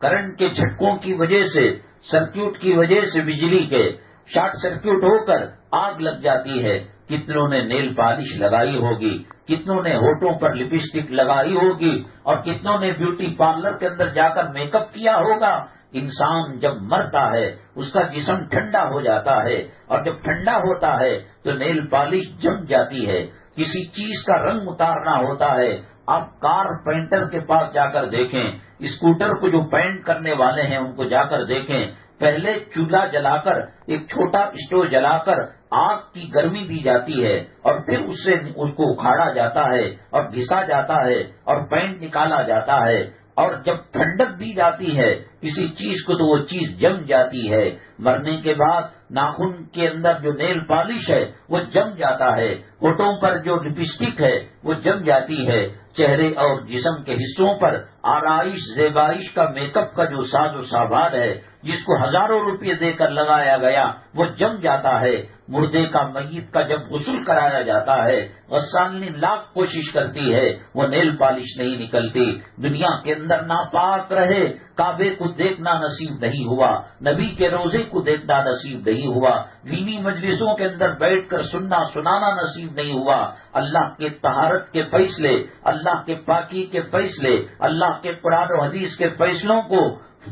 کرنٹ کے جھٹکوں کی وجہ سے، سرکیوٹ کی وجہ سے، بجلی کے شارٹ سرکیوٹ ہو کر آگ لگ جاتی ہے۔ کتنوں نے نیل پالش لگائی ہوگی، کتنوں نے ہونٹوں پر لپسٹک لگائی ہوگی اور کتنوں نے بیوٹی پارلر کے اندر جا کر میک اپ کیا ہوگا۔ انسان جب مرتا ہے اس کا جسم ٹھنڈا ہو جاتا ہے اور جب ٹھنڈا ہوتا ہے تو نیل پالش جم جاتی ہے، کسی چیز کا رنگ اتارنا ہوتا ہے۔ آپ کار پینٹر کے پاس جا کر دیکھیں، اسکوٹر کو جو پینٹ کرنے والے ہیں ان کو جا کر دیکھیں، پہلے چولہا جلا کر ایک چھوٹا اسٹو جلا کر آگ کی گرمی دی جاتی ہے اور پھر اس سے اس کو اکھاڑا جاتا ہے اور گھسا جاتا ہے اور پینٹ نکالا جاتا ہے، اور جب ٹھنڈک دی جاتی ہے کسی چیز کو تو وہ چیز جم جاتی ہے۔ مرنے کے بعد ناخن کے اندر جو نیل پالش ہے وہ جم جاتا ہے، ہونٹوں پر جو لپسٹک ہے وہ جم جاتی ہے، چہرے اور جسم کے حصوں پر آرائش زیبائش کا میک اپ کا جو ساز و سامان ہے جس کو ہزاروں روپے دے کر لگایا گیا وہ جم جاتا ہے۔ مردے کا میت کا جب غسل کرایا جاتا ہے غسالنی لاکھ کوشش کرتی ہے وہ نیل پالش نہیں نکلتی۔ دنیا کے اندر ناپاک رہے، کعبے کو دیکھنا نصیب نہیں ہوا، نبی کے روزے کو دیکھنا نصیب نہیں ہوا، دینی مجلسوں کے اندر بیٹھ کر سننا سنانا نصیب نہیں ہوا، اللہ کے طہارت کے فیصلے، اللہ کے پاکی کے فیصلے، اللہ کے قرآن و حدیث کے فیصلوں کو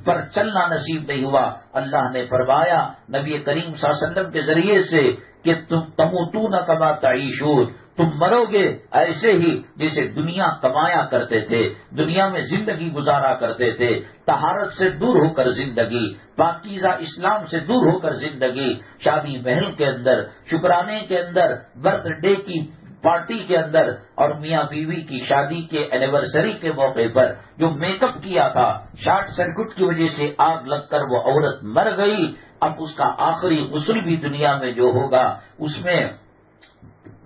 پر چلنا نصیب نہیں ہوا۔ اللہ نے فرمایا نبی کریم صلی اللہ علیہ وسلم کے ذریعے سے کہ تم تموتون کما تعیشون، تم مرو گے ایسے ہی جیسے دنیا کمایا کرتے تھے، دنیا میں زندگی گزارا کرتے تھے، طہارت سے دور ہو کر زندگی، پاکیزہ اسلام سے دور ہو کر زندگی، شادی محل کے اندر، شکرانے کے اندر، برتھ ڈے کی پارٹی کے اندر اور میاں بیوی کی شادی کے اینیورسری کے موقع پر جو میک اپ کیا تھا، شارٹ سرکٹ کی وجہ سے آگ لگ کر وہ عورت مر گئی۔ اب اس کا آخری غسل بھی دنیا میں جو ہوگا اس میں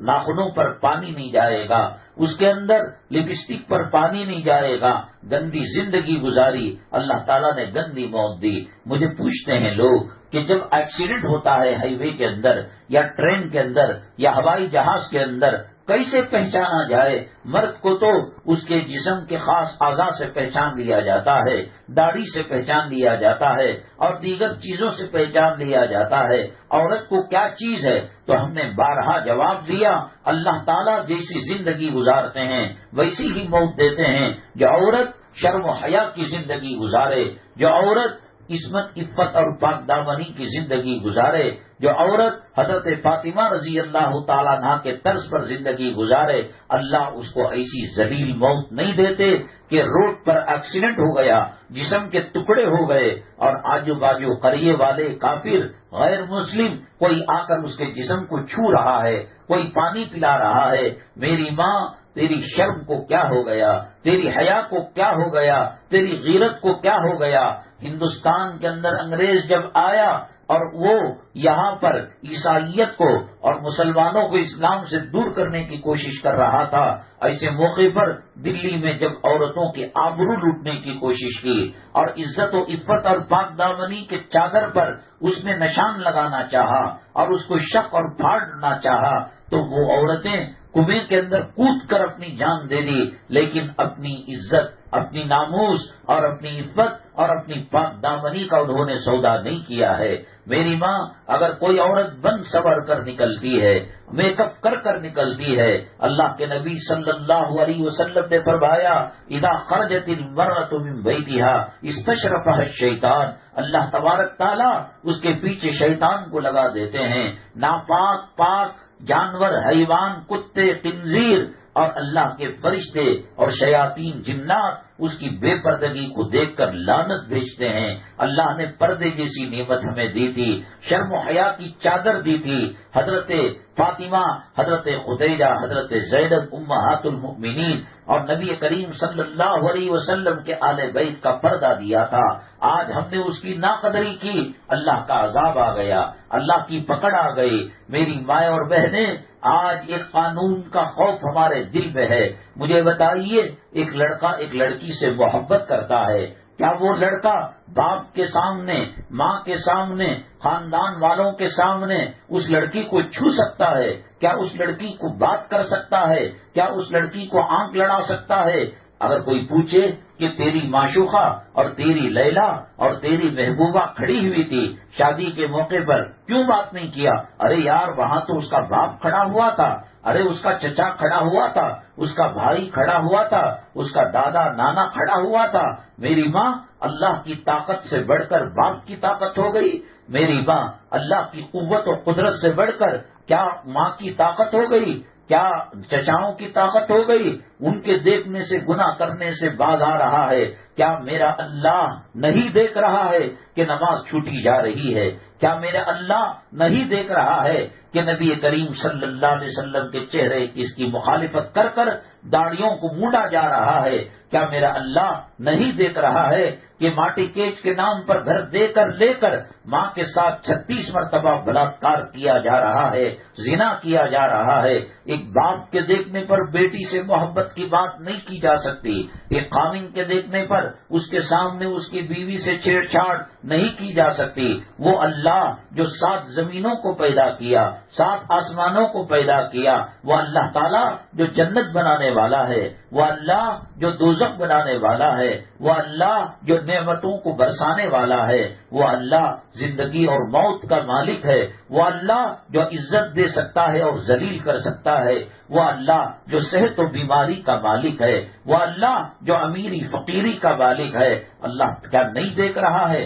ناخنوں پر پانی نہیں جائے گا، اس کے اندر لپسٹک پر پانی نہیں جائے گا، گندی زندگی گزاری، اللہ تعالیٰ نے گندی موت دی۔ مجھے پوچھتے ہیں لوگ کہ جب ایکسیڈنٹ ہوتا ہے ہائی وے کے اندر یا ٹرین کے اندر یا ہوائی جہاز کے اندر کیسے پہچانا جائے؟ مرد کو تو اس کے جسم کے خاص اعضاء سے پہچان لیا جاتا ہے، داڑھی سے پہچان لیا جاتا ہے اور دیگر چیزوں سے پہچان لیا جاتا ہے۔ عورت کو کیا چیز ہے؟ تو ہم نے بارہا جواب دیا، اللہ تعالیٰ جیسی زندگی گزارتے ہیں ویسی ہی موت دیتے ہیں۔ جو عورت شرم و حیا کی زندگی گزارے، جو عورت عصمت عفت اور پاک دامنی کی زندگی گزارے، جو عورت حضرت فاطمہ رضی اللہ تعالیٰ عنہ کے طرز پر زندگی گزارے، اللہ اس کو ایسی ذلیل موت نہیں دیتے کہ روڈ پر ایکسیڈنٹ ہو گیا، جسم کے ٹکڑے ہو گئے اور آجو باجو قریے والے کافر غیر مسلم کوئی آ کر اس کے جسم کو چھو رہا ہے، کوئی پانی پلا رہا ہے۔ میری ماں تیری شرم کو کیا ہو گیا، تیری حیا کو کیا ہو گیا، تیری غیرت کو کیا ہو گیا؟ ہندوستان کے اندر انگریز جب آیا اور وہ یہاں پر عیسائیت کو اور مسلمانوں کو اسلام سے دور کرنے کی کوشش کر رہا تھا، ایسے موقع پر دلی میں جب عورتوں کی آبرو لوٹنے کی کوشش کی اور عزت و عفت اور پاک دامنی کے چادر پر اس نے نشان لگانا چاہا اور اس کو شق اور پھاڑنا چاہا، تو وہ عورتیں کنویں کے اندر کود کر اپنی جان دے دی، لیکن اپنی عزت، اپنی ناموس اور اپنی عفت اور اپنی پاک دامنی کا انہوں نے سودا نہیں کیا ہے۔ میری ماں اگر کوئی عورت بن سور کر نکلتی ہے، میک اپ کر کر نکلتی ہے، اللہ کے نبی صلی اللہ علیہ وسلم نے فرمایا اذا خرجت المرأة من بیتها استشرفها الشیطان، اللہ تبارک تعالیٰ اس کے پیچھے شیطان کو لگا دیتے ہیں۔ ناپاک پاک جانور، حیوان، کتے، خنزیر اور اللہ کے فرشتے اور شیاطین جنات اس کی بے پردگی کو دیکھ کر لعنت بھیجتے ہیں۔ اللہ نے پردے جیسی نعمت ہمیں دی تھی، شرم و حیا کی چادر دی تھی۔ حضرت فاطمہ، حضرت خدیجہ، حضرت زینب امہات المؤمنین اور نبی کریم صلی اللہ علیہ وسلم کے آل بیت کا پردہ دیا تھا۔ آج ہم نے اس کی ناقدری کی، اللہ کا عذاب آ گیا، اللہ کی پکڑ آ گئی۔ میری مائیں اور بہنیں، آج ایک قانون کا خوف ہمارے دل میں ہے۔ مجھے بتائیے، ایک لڑکا ایک لڑکی سے محبت کرتا ہے، کیا وہ لڑکا باپ کے سامنے، ماں کے سامنے، خاندان والوں کے سامنے اس لڑکی کو چھو سکتا ہے؟ کیا اس لڑکی کو بات کر سکتا ہے؟ کیا اس لڑکی کو آنکھ لڑا سکتا ہے؟ اگر کوئی پوچھے کہ تیری معشوقہ اور تیری لیلا اور تیری محبوبہ کھڑی ہوئی تھی شادی کے موقع پر، کیوں بات نہیں کیا؟ ارے یار، وہاں تو اس کا باپ کھڑا ہوا تھا، ارے اس کا چچا کھڑا ہوا تھا، اس کا بھائی کھڑا ہوا تھا، اس کا دادا نانا کھڑا ہوا تھا۔ میری ماں، اللہ کی طاقت سے بڑھ کر باپ کی طاقت ہو گئی۔ میری ماں، اللہ کی قوت و قدرت سے بڑھ کر کیا ماں کی طاقت ہو گئی؟ کیا چچاؤں کی طاقت ہو گئی؟ ان کے دیکھنے سے، گناہ کرنے سے باز آ رہا ہے؟ کیا میرا اللہ نہیں دیکھ رہا ہے کہ نماز چھوٹی جا رہی ہے؟ کیا میرا اللہ نہیں دیکھ رہا ہے کہ نبی کریم صلی اللہ علیہ وسلم کے چہرے کی اس کی مخالفت کر کر داڑھیوں کو مونڈا جا رہا ہے؟ کیا میرا اللہ نہیں دیکھ رہا ہے کہ ماٹی کیچ کے نام پر گھر دے کر لے کر ماں کے ساتھ 36 مرتبہ بلاತ್ಕಾರ کیا جا رہا ہے، زنا کیا جا رہا ہے؟ ایک باپ کے دیکھنے پر بیٹی سے محبت کی بات نہیں کی جا سکتی، ایک خاوند کے دیکھنے پر اس کے سامنے اس کی بیوی سے چھیڑ چھاڑ نہیں کی جا سکتی۔ وہ اللہ جو 7 زمینوں کو پیدا کیا، 7 آسمانوں کو پیدا کیا، وہ اللہ تعالیٰ جو جنت بنانے والا ہے، وہ اللہ جو دوزخ بنانے والا ہے، وہ اللہ جو نعمتوں کو برسانے والا ہے، وہ اللہ زندگی اور موت کا مالک ہے، وہ اللہ جو عزت دے سکتا ہے اور ذلیل کر سکتا ہے، وہ اللہ جو صحت و بیماری کا مالک ہے، وہ اللہ جو امیری فقیری کا مالک ہے۔ اللہ کیا نہیں دیکھ رہا ہے؟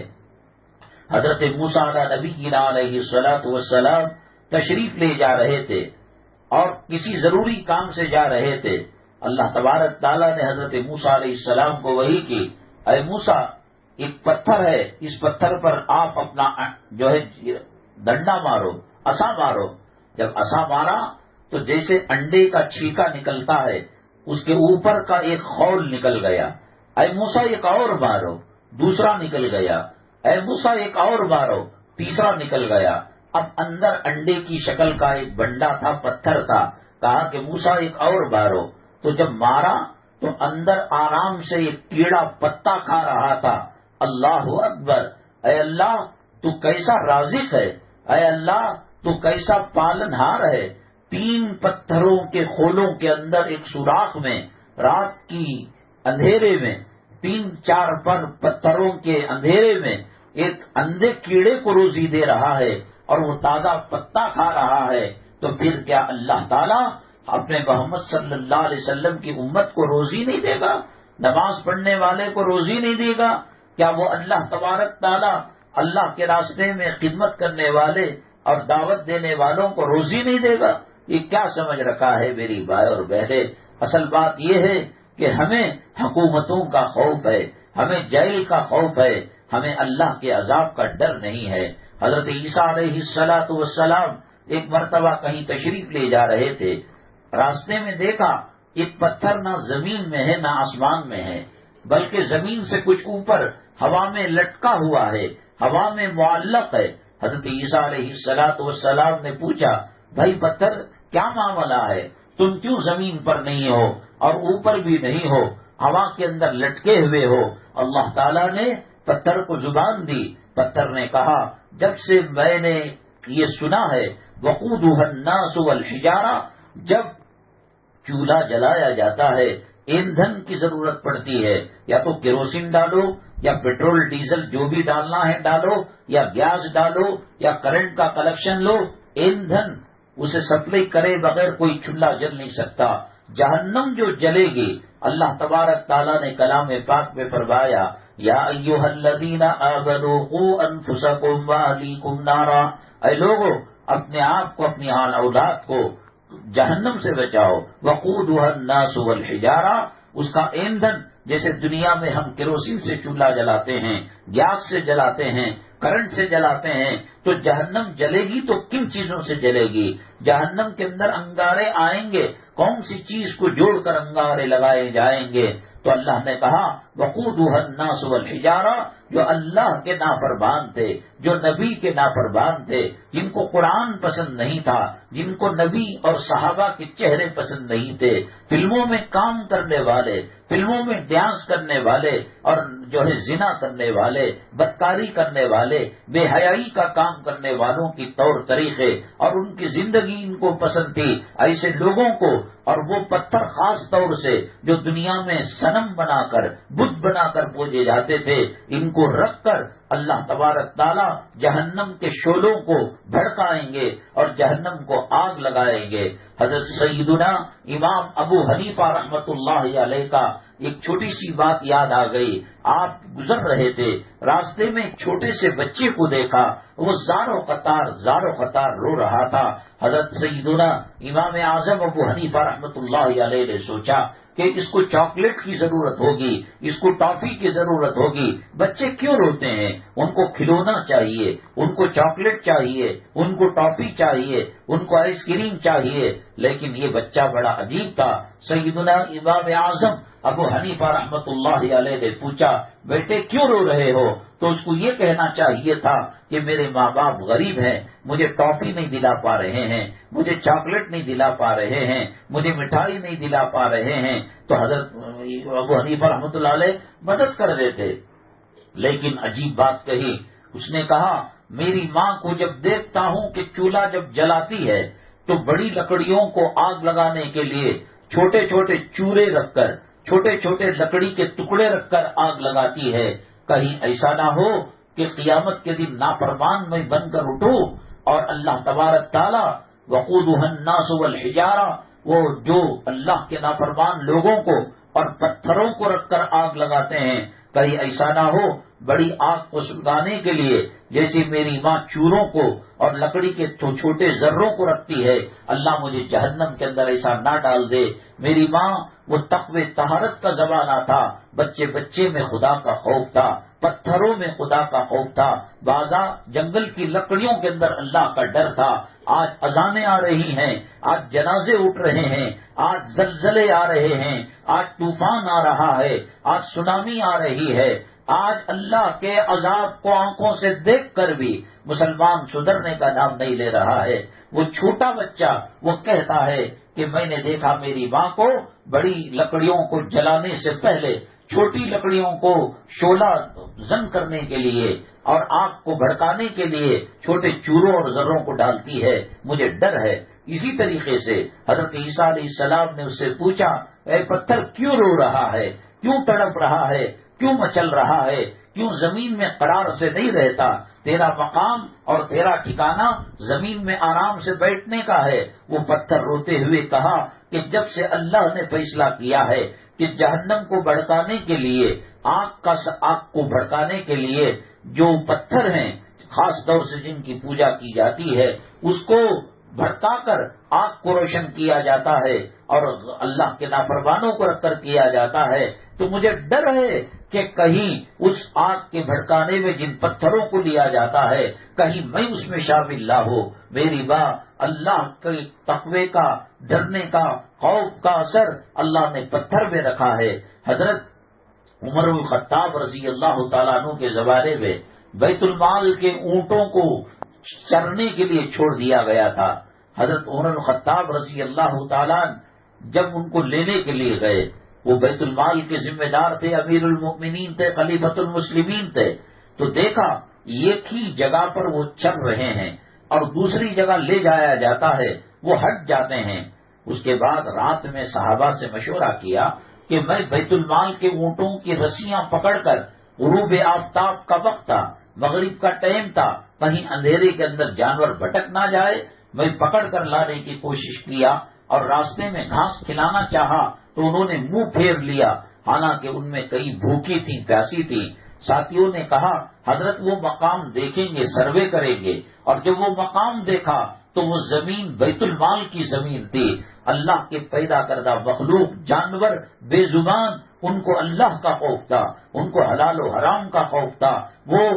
حضرت موسیٰ نبی علیہ الصلوۃ والسلام تشریف لے جا رہے تھے اور کسی ضروری کام سے جا رہے تھے۔ اللہ تبارک تعالیٰ نے حضرت موسیٰ علیہ السلام کو وحی کی، اے موسیٰ، ایک پتھر ہے، اس پتھر پر آپ اپنا جو ہے ڈنڈا مارو، عصا مارو۔ جب عصا مارا تو جیسے انڈے کا چھلکا نکلتا ہے، اس کے اوپر کا ایک خول نکل گیا۔ اے موسیٰ، ایک اور مارو، دوسرا نکل گیا۔ اے موسیٰ، ایک اور مارو، تیسرا نکل گیا۔ اب اندر انڈے کی شکل کا ایک بنڈا تھا، پتھر تھا۔ کہا کہ موسیٰ ایک اور مارو۔ تو جب مارا تو اندر آرام سے ایک کیڑا پتا کھا رہا تھا۔ اللہ اکبر! اے اللہ، تو کیسا رازق ہے، اے اللہ تو کیسا پالنہار ہے۔ 3 پتھروں کے خولوں کے اندر ایک سوراخ میں، رات کی اندھیرے میں، 3-4 پتھروں کے اندھیرے میں ایک اندھے کیڑے کو روزی دے رہا ہے اور وہ تازہ پتا کھا رہا ہے، تو پھر کیا اللہ تعالیٰ اپنے محمد صلی اللہ علیہ وسلم کی امت کو روزی نہیں دے گا؟ نماز پڑھنے والے کو روزی نہیں دے گا؟ کیا وہ اللہ تبارک تعالیٰ اللہ کے راستے میں خدمت کرنے والے اور دعوت دینے والوں کو روزی نہیں دے گا؟ یہ کیا سمجھ رکھا ہے میری بھائی اور بہنیں؟ اصل بات یہ ہے کہ ہمیں حکومتوں کا خوف ہے، ہمیں جیل کا خوف ہے، ہمیں اللہ کے عذاب کا ڈر نہیں ہے۔ حضرت عیسیٰ علیہ السلام ایک مرتبہ کہیں تشریف لے جا رہے تھے، راستے میں دیکھا ایک پتھر نہ زمین میں ہے نہ آسمان میں ہے، بلکہ زمین سے کچھ اوپر ہوا میں لٹکا ہوا ہے، ہوا میں معلق ہے۔ حضرت عیسیٰ علیہ السلام نے پوچھا، بھائی پتھر کیا معاملہ ہے؟ تم کیوں زمین پر نہیں ہو اور اوپر بھی نہیں ہو، ہوا کے اندر لٹکے ہوئے ہو؟ اللہ تعالیٰ نے پتھر کو زبان دی۔ پتھر نے کہا، جب سے میں نے یہ سنا ہے وقودها الناس والحجارہ، جب چولہا جلایا جاتا ہے ایندھن کی ضرورت پڑتی ہے، یا تو کیروسین ڈالو یا پیٹرول ڈیزل جو بھی ڈالنا ہے ڈالو، یا گیس ڈالو یا کرنٹ کا کنیکشن لو، ایندھن اسے سپلائی کرے بغیر کوئی چولہا جل نہیں سکتا۔ جہنم جو جلے گی، اللہ تبارک تعالیٰ نے کلام پاک میں فرمایا یا ایھا الذین آمنوا قوا انفسکم واہلیکم نارا، اے لوگو اپنے آپ کو اپنی آل اولاد کو جہنم سے بچاؤ، وقودھا الناس والحجارہ، اس کا ایندھن جیسے دنیا میں ہم کیروسین سے چولہا جلاتے ہیں، گیس سے جلاتے ہیں، کرنٹ سے جلاتے ہیں، تو جہنم جلے گی تو کن چیزوں سے جلے گی؟ جہنم کے اندر انگارے آئیں گے، کون سی چیز کو جوڑ کر انگارے لگائے جائیں گے؟ تو اللہ نے کہا وقودھا الناس والحجارہ، جو اللہ کے نافرمان تھے، جو نبی کے نافرمان تھے، جن کو قرآن پسند نہیں تھا، جن کو نبی اور صحابہ کے چہرے پسند نہیں تھے، فلموں میں کام کرنے والے، فلموں میں ڈانس کرنے والے، اور جو ہے زنا کرنے والے، بدکاری کرنے والے، بے حیائی کا کام کرنے والوں کی طور طریقے اور ان کی زندگی ان کو پسند تھی، ایسے لوگوں کو، اور وہ پتھر خاص طور سے جو دنیا میں صنم بنا کر بت بنا کر پوجے جاتے تھے، ان کو رکھ کر اللہ تبارک تعالیٰ جہنم کے شعلوں کو بھڑکائیں گے اور جہنم کو آگ لگائیں گے۔ حضرت سیدنا امام ابو حنیفہ رحمۃ اللہ علیہ کا ایک چھوٹی سی بات یاد آ گئی۔ آپ گزر رہے تھے، راستے میں ایک چھوٹے سے بچے کو دیکھا، وہ زار و قطار رو رہا تھا۔ حضرت سیدنا امام اعظم ابو حنیفہ رحمۃ اللہ علیہ نے سوچا کہ اس کو چاکلیٹ کی ضرورت ہوگی، اس کو ٹافی کی ضرورت ہوگی، بچے کیوں روتے ہیں؟ ان کو کھلونا چاہیے، ان کو چاکلیٹ چاہیے، ان کو ٹافی چاہیے، ان کو آئس کریم چاہیے، لیکن یہ بچہ بڑا عجیب تھا۔ سیدنا امام اعظم ابو حنیفہ رحمۃ اللہ علیہ نے پوچھا بیٹے کیوں رو رہے ہو؟ تو اس کو یہ کہنا چاہیے تھا کہ میرے ماں باپ غریب ہیں، مجھے ٹافی نہیں دلا پا رہے ہیں، مجھے چاکلیٹ نہیں دلا پا رہے ہیں، مجھے مٹھائی نہیں دلا پا رہے ہیں، تو حضرت ابو حنیفہ رحمۃ اللہ علیہ مدد کر رہے تھے۔ لیکن عجیب بات کہی، اس نے کہا میری ماں کو جب دیکھتا ہوں کہ چولہا جب جلاتی ہے تو بڑی لکڑیوں کو آگ لگانے کے لیے چھوٹے چھوٹے چورے رکھ کر، چھوٹے چھوٹے لکڑی کے ٹکڑے رکھ کر آگ لگاتی ہے، کہیں ایسا نہ ہو کہ قیامت کے دن نافرمان میں بن کر اٹھوں اور اللہ تبارک تعالی وقودھا الناس والحجارہ، وہ جو اللہ کے نافرمان لوگوں کو اور پتھروں کو رکھ کر آگ لگاتے ہیں، کہیں ایسا نہ ہو بڑی آگ کو سلگانے کے لیے جیسے میری ماں چوروں کو اور لکڑی کے چھوٹے ذروں کو رکھتی ہے، اللہ مجھے جہنم کے اندر ایسا نہ ڈال دے۔ میری ماں وہ تقوی طہارت کا زمانہ تھا، بچے بچے میں خدا کا خوف تھا، پتھروں میں خدا کا خوف تھا، بازار جنگل کی لکڑیوں کے اندر اللہ کا ڈر تھا۔ آج اذانیں آ رہی ہیں، آج جنازے اٹھ رہے ہیں، آج زلزلے آ رہے ہیں، آج طوفان آ رہا ہے، آج سونامی آ رہی ہے، آج اللہ کے عذاب کو آنکھوں سے دیکھ کر بھی مسلمان سدھرنے کا نام نہیں لے رہا ہے۔ وہ چھوٹا بچہ وہ کہتا ہے کہ میں نے دیکھا میری ماں کو بڑی لکڑیوں کو جلانے سے پہلے چھوٹی لکڑیوں کو شعلہ زن کرنے کے لیے اور آگ کو بھڑکانے کے لیے چھوٹے چوروں اور ذروں کو ڈالتی ہے، مجھے ڈر ہے۔ اسی طریقے سے حضرت عیسیٰ علیہ السلام نے اس سے پوچھا اے پتھر کیوں رو رہا ہے، کیوں تڑپ رہا ہے، کیوں مچل رہا ہے، کیوں زمین میں قرار سے نہیں رہتا؟ تیرا مقام اور تیرا ٹھکانہ زمین میں آرام سے بیٹھنے کا ہے۔ وہ پتھر روتے ہوئے کہا کہ جب سے اللہ نے فیصلہ کیا ہے کہ جہنم کو بھڑکانے کے لیے آگ کو بھڑکانے کے لیے جو پتھر ہیں خاص طور سے جن کی پوجا کی جاتی ہے اس کو بھڑکا کر آگ کو روشن کیا جاتا ہے اور اللہ کے نافرمانوں کو رکھ کر کیا جاتا ہے، تو مجھے ڈر ہے کہ کہیں اس آگ کے بھڑکانے میں جن پتھروں کو لیا جاتا ہے کہیں میں اس میں شامل نہ ہو۔ میری ماں اللہ کے تقوی کا، ڈرنے کا، خوف کا اثر اللہ نے پتھر میں رکھا ہے۔ حضرت عمر الخطاب رضی اللہ تعالیٰ عنہ کے زمانے میں بیت المال کے اونٹوں کو چرنے کے لیے چھوڑ دیا گیا تھا۔ حضرت عمر الخطاب رضی اللہ تعالیٰ جب ان کو لینے کے لیے گئے، وہ بیت المال کے ذمہ دار تھے، امیر المؤمنین تھے، خلیفۃ المسلمین تھے، تو دیکھا ایک ہی جگہ پر وہ چر رہے ہیں اور دوسری جگہ لے جایا جاتا ہے، وہ ہٹ جاتے ہیں۔ اس کے بعد رات میں صحابہ سے مشورہ کیا کہ میں بیت المال کے اونٹوں کی رسیاں پکڑ کر، غروب آفتاب کا وقت تھا، مغرب کا ٹائم تھا، کہیں اندھیرے کے اندر جانور بھٹک نہ جائے، میں پکڑ کر لانے کی کوشش کیا اور راستے میں گھاس کھلانا چاہا تو انہوں نے منہ پھیر لیا، حالانکہ ان میں کئی بھوکی تھیں، پیاسی تھیں۔ ساتھیوں نے کہا حضرت وہ مقام دیکھیں گے، سروے کریں گے، اور جب وہ مقام دیکھا تو وہ زمین بیت المال کی زمین تھی۔ اللہ کے پیدا کردہ مخلوق، جانور، بے زبان، ان کو اللہ کا خوف تھا، ان کو حلال و حرام کا خوف تھا، وہ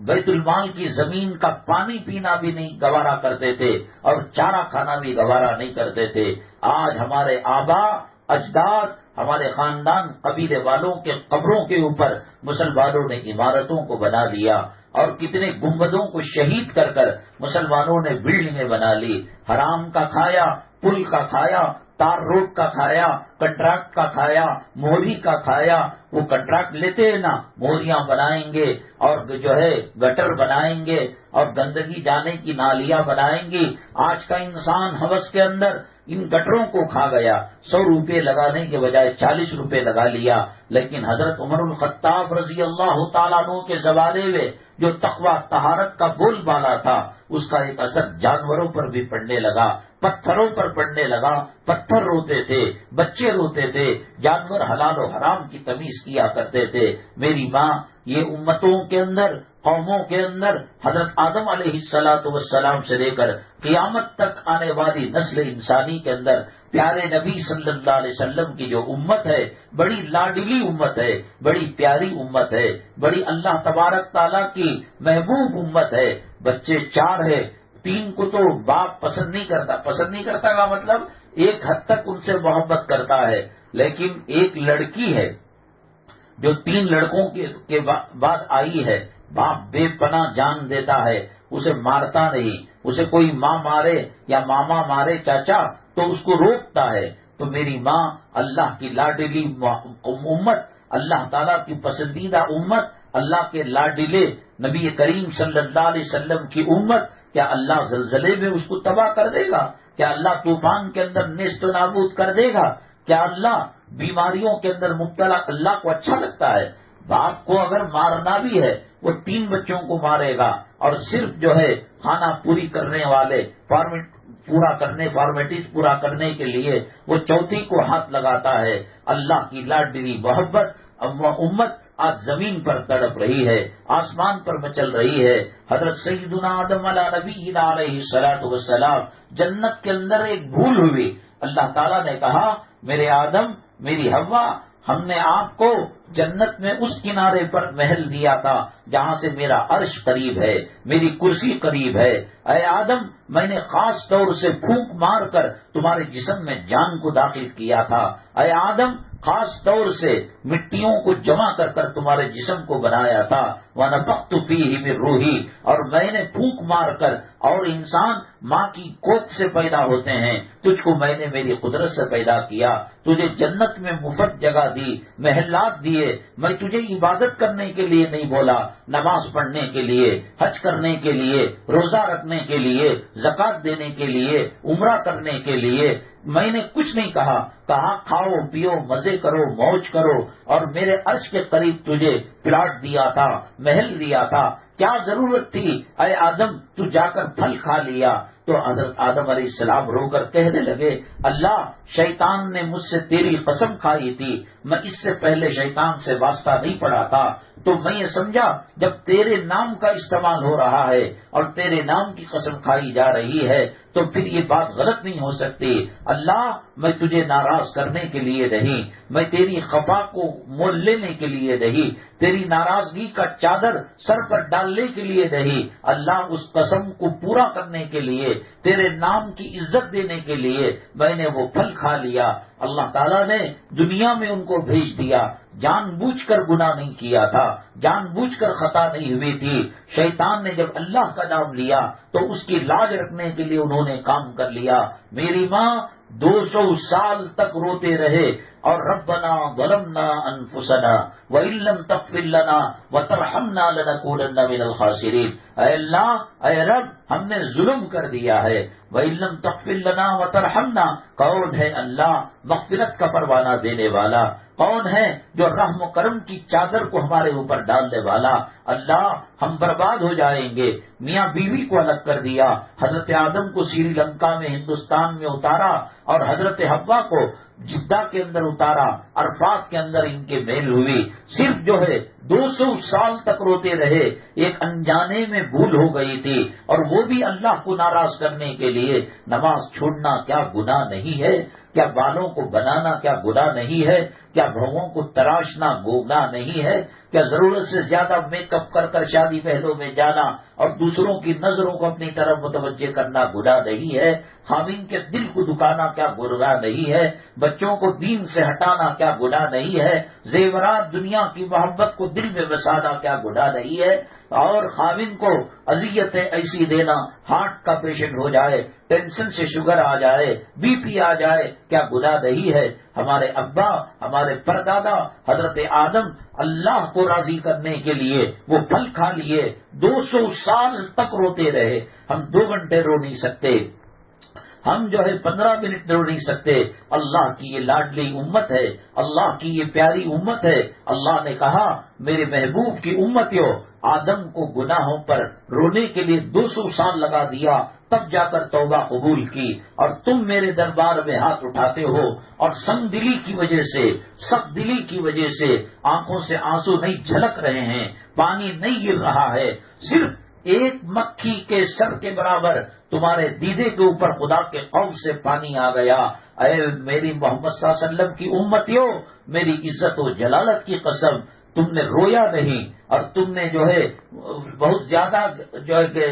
بیت المال کی زمین کا پانی پینا بھی نہیں گوارا کرتے تھے اور چارہ کھانا بھی گوارا نہیں کرتے تھے۔ آج ہمارے آبا اجداد، ہمارے خاندان، قبیلے والوں کے قبروں کے اوپر مسلمانوں نے عمارتوں کو بنا لیا، اور کتنے گنبدوں کو شہید کر کر مسلمانوں نے بلڈنگیں بنا لی۔ حرام کا کھایا، پل کا کھایا، تار روڈ کا کھایا، کنٹریکٹ کا کھایا، موہری کا کھایا۔ وہ کنٹریکٹ لیتے ہیں نا، موہریاں بنائیں گے اور جو ہے گٹر بنائیں گے اور گندگی جانے کی نالیاں بنائیں گی۔ آج کا انسان ہوس کے اندر ان گٹروں کو کھا گیا، 100 روپے لگانے کے بجائے 40 روپے لگا لیا۔ لیکن حضرت عمر الخطاب رضی اللہ تعالیٰ عنہ کے زمانے میں جو تقویٰ طہارت کا بول بالا تھا، اس کا ایک اثر جانوروں پر بھی پڑنے لگا، پتھروں پر پڑنے لگا۔ پتھر روتے تھے، بچے روتے تھے، جانور حلال و حرام کی تمیز کیا کرتے تھے۔ میری ماں، یہ امتوں کے اندر، قوموں کے اندر حضرت آدم علیہ السلام سے لے کر قیامت تک آنے والی نسل انسانی کے اندر پیارے نبی صلی اللہ علیہ وسلم کی جو امت ہے، بڑی لاڈلی امت ہے، بڑی پیاری امت ہے، بڑی اللہ تبارک تعالیٰ کی محبوب امت ہے۔ بچے 4 ہیں، 3 کو تو باپ پسند نہیں کرتا کا مطلب ایک حد تک ان سے محبت کرتا ہے، لیکن ایک لڑکی ہے جو 3 لڑکوں کے بعد آئی ہے، باپ بے پناہ جان دیتا ہے، اسے مارتا نہیں، اسے کوئی ماں مارے یا ماما مارے چاچا تو اس کو روکتا ہے۔ تو میری ماں اللہ کی لاڈلی امت، اللہ تعالیٰ کی پسندیدہ امت، اللہ کے لاڈلے نبی کریم صلی اللہ علیہ وسلم کی امت، کیا اللہ زلزلے میں اس کو تباہ کر دے گا؟ کیا اللہ طوفان کے اندر نیست و نابود کر دے گا؟ کیا اللہ بیماریوں کے اندر مبتلا؟ اللہ کو اچھا لگتا ہے؟ باپ کو اگر مارنا بھی ہے وہ 3 بچوں کو مارے گا، اور صرف جو ہے کھانا پوری کرنے والے فارمیٹیز پورا کرنے کے لیے وہ چوتھی کو ہاتھ لگاتا ہے۔ اللہ کی لاڈلی محبت امت آج زمین پر تڑپ رہی ہے، آسمان پر مچل رہی ہے۔ حضرت سیدنا آدم علیہ نبینا علیہ الصلوۃ والسلام، جنت کے اندر ایک بھول ہوئی، اللہ تعالیٰ نے کہا میرے آدم، میری حوا، ہم نے آپ کو جنت میں اس کنارے پر محل دیا تھا جہاں سے میرا عرش قریب ہے، میری کرسی قریب ہے۔ اے آدم، میں نے خاص طور سے پھونک مار کر تمہارے جسم میں جان کو داخل کیا تھا۔ اے آدم، خاص طور سے مٹیوں کو جمع کر کر تمہارے جسم کو بنایا تھا۔ وَنَفَخْتُ فِيهِ مِن رُوحِي، اور میں نے پھونک مار کر، اور انسان ماں کی کوکھ سے پیدا ہوتے ہیں، تجھ کو میں نے میری قدرت سے پیدا کیا، تجھے جنت میں مفت جگہ دی، محلات دیے۔ میں تجھے عبادت کرنے کے لیے نہیں بولا، نماز پڑھنے کے لیے، حج کرنے کے لیے، روزہ رکھنے کے لیے، زکوٰۃ دینے کے لیے، عمرہ کرنے کے لیے میں نے کچھ نہیں کہا کھاؤ پیو مزے کرو موج کرو، اور میرے عرش کے قریب تجھے پلاٹ دیا تھا، محل دیا تھا، کیا ضرورت تھی اے آدم تو جا کر پھل کھا لیا؟ تو حضرت آدم علیہ السلام رو کر کہنے لگے اللہ، شیطان نے مجھ سے تیری قسم کھائی تھی، میں اس سے پہلے شیطان سے واسطہ نہیں پڑا تھا، تو میں یہ سمجھا جب تیرے نام کا استعمال ہو رہا ہے اور تیرے نام کی قسم کھائی جا رہی ہے تو پھر یہ بات غلط نہیں ہو سکتی۔ اللہ، میں تجھے ناراض کرنے کے لیے نہیں، میں تیری خفا کو مول لینے کے لیے نہیں، تیری ناراضگی کا چادر سر پر ڈالنے کے لیے نہیں، اللہ اس قسم کو پورا کرنے کے لیے، تیرے نام کی عزت دینے کے لیے میں نے وہ پھل کھا لیا۔ اللہ تعالیٰ نے دنیا میں ان کو بھیج دیا، جان بوجھ کر گناہ نہیں کیا تھا، جان بوجھ کر خطا نہیں ہوئی تھی۔ شیطان نے جب اللہ کا نام لیا تو اس کی لاج رکھنے کے لیے انہوں نے کام کر لیا۔ میری ماں، 200 سال تک روتے رہے اور ربنا ظلمنا انفسنا وان لم تغفر لنا وترحمنا لنكونن من الخاسرین، اے اللہ، اے رب، ہم نے ظلم کر دیا ہے، وان لم تغفر لنا وترحمنا، کون ہے اللہ مغفرت کا پروانہ دینے والا، کون ہے جو رحم و کرم کی چادر کو ہمارے اوپر ڈالنے والا، اللہ ہم برباد ہو جائیں گے۔ میاں بیوی کو الگ کر دیا، حضرت آدم کو سری لنکا میں ہندوستان میں اتارا اور حضرت حوا کو جدہ کے اندر اتارا، عرفات کے اندر ان کے میل ہوئی، صرف جو ہے 200 سال تک روتے رہے، ایک انجانے میں بھول ہو گئی تھی، اور وہ بھی اللہ کو ناراض کرنے کے لیے۔ نماز چھوڑنا کیا گناہ نہیں ہے؟ کیا بالوں کو بنانا کیا گناہ نہیں ہے؟ کیا بھووں کو تراشنا گناہ نہیں ہے؟ کیا ضرورت سے زیادہ میک اپ کر کر شادی پہلوں میں جانا اور دوسروں کی نظروں کو اپنی طرف متوجہ کرنا گناہ نہیں ہے؟ خاوند کے دل کو دکانا کیا گناہ نہیں ہے؟ بچوں کو دین سے ہٹانا کیا گناہ نہیں ہے؟ زیورات دنیا کی محبت کو دل میں بسانا کیا گناہ نہیں ہے؟ اور خاوند کو اذیتیں ایسی دینا، ہارٹ کا پیشنٹ ہو جائے، ٹینشن سے شوگر آ جائے، بی پی آ جائے، کیا گناہ نہیں ہے؟ ہمارے ابا، ہمارے پردادا حضرت آدم اللہ کو راضی کرنے کے لیے وہ پھل کھا لیے، 200 سال تک روتے رہے۔ ہم 2 گھنٹے رو نہیں سکتے، ہم جو ہے 15 منٹ رو نہیں سکتے۔ اللہ کی یہ لاڈلی امت ہے، اللہ کی یہ پیاری امت ہے۔ اللہ نے کہا میرے محبوب کی امتیوں، آدم کو گناہوں پر رونے کے لیے 200 سال لگا دیا، تب جا کر توبہ قبول کی، اور تم میرے دربار میں ہاتھ اٹھاتے ہو اور سنگ دلی کی وجہ سے، سخت دلی کی وجہ سے آنکھوں سے آنسو نہیں جھلک رہے ہیں، پانی نہیں گر رہا ہے، صرف ایک مکھی کے سر کے برابر تمہارے دیدے کے اوپر خدا کے خوف سے پانی آ گیا۔ اے میری محمد صلی اللہ علیہ وسلم کی امتیوں، میری عزت و جلالت کی قسم، تم نے رویا نہیں، اور تم نے جو ہے بہت زیادہ جو ہے کہ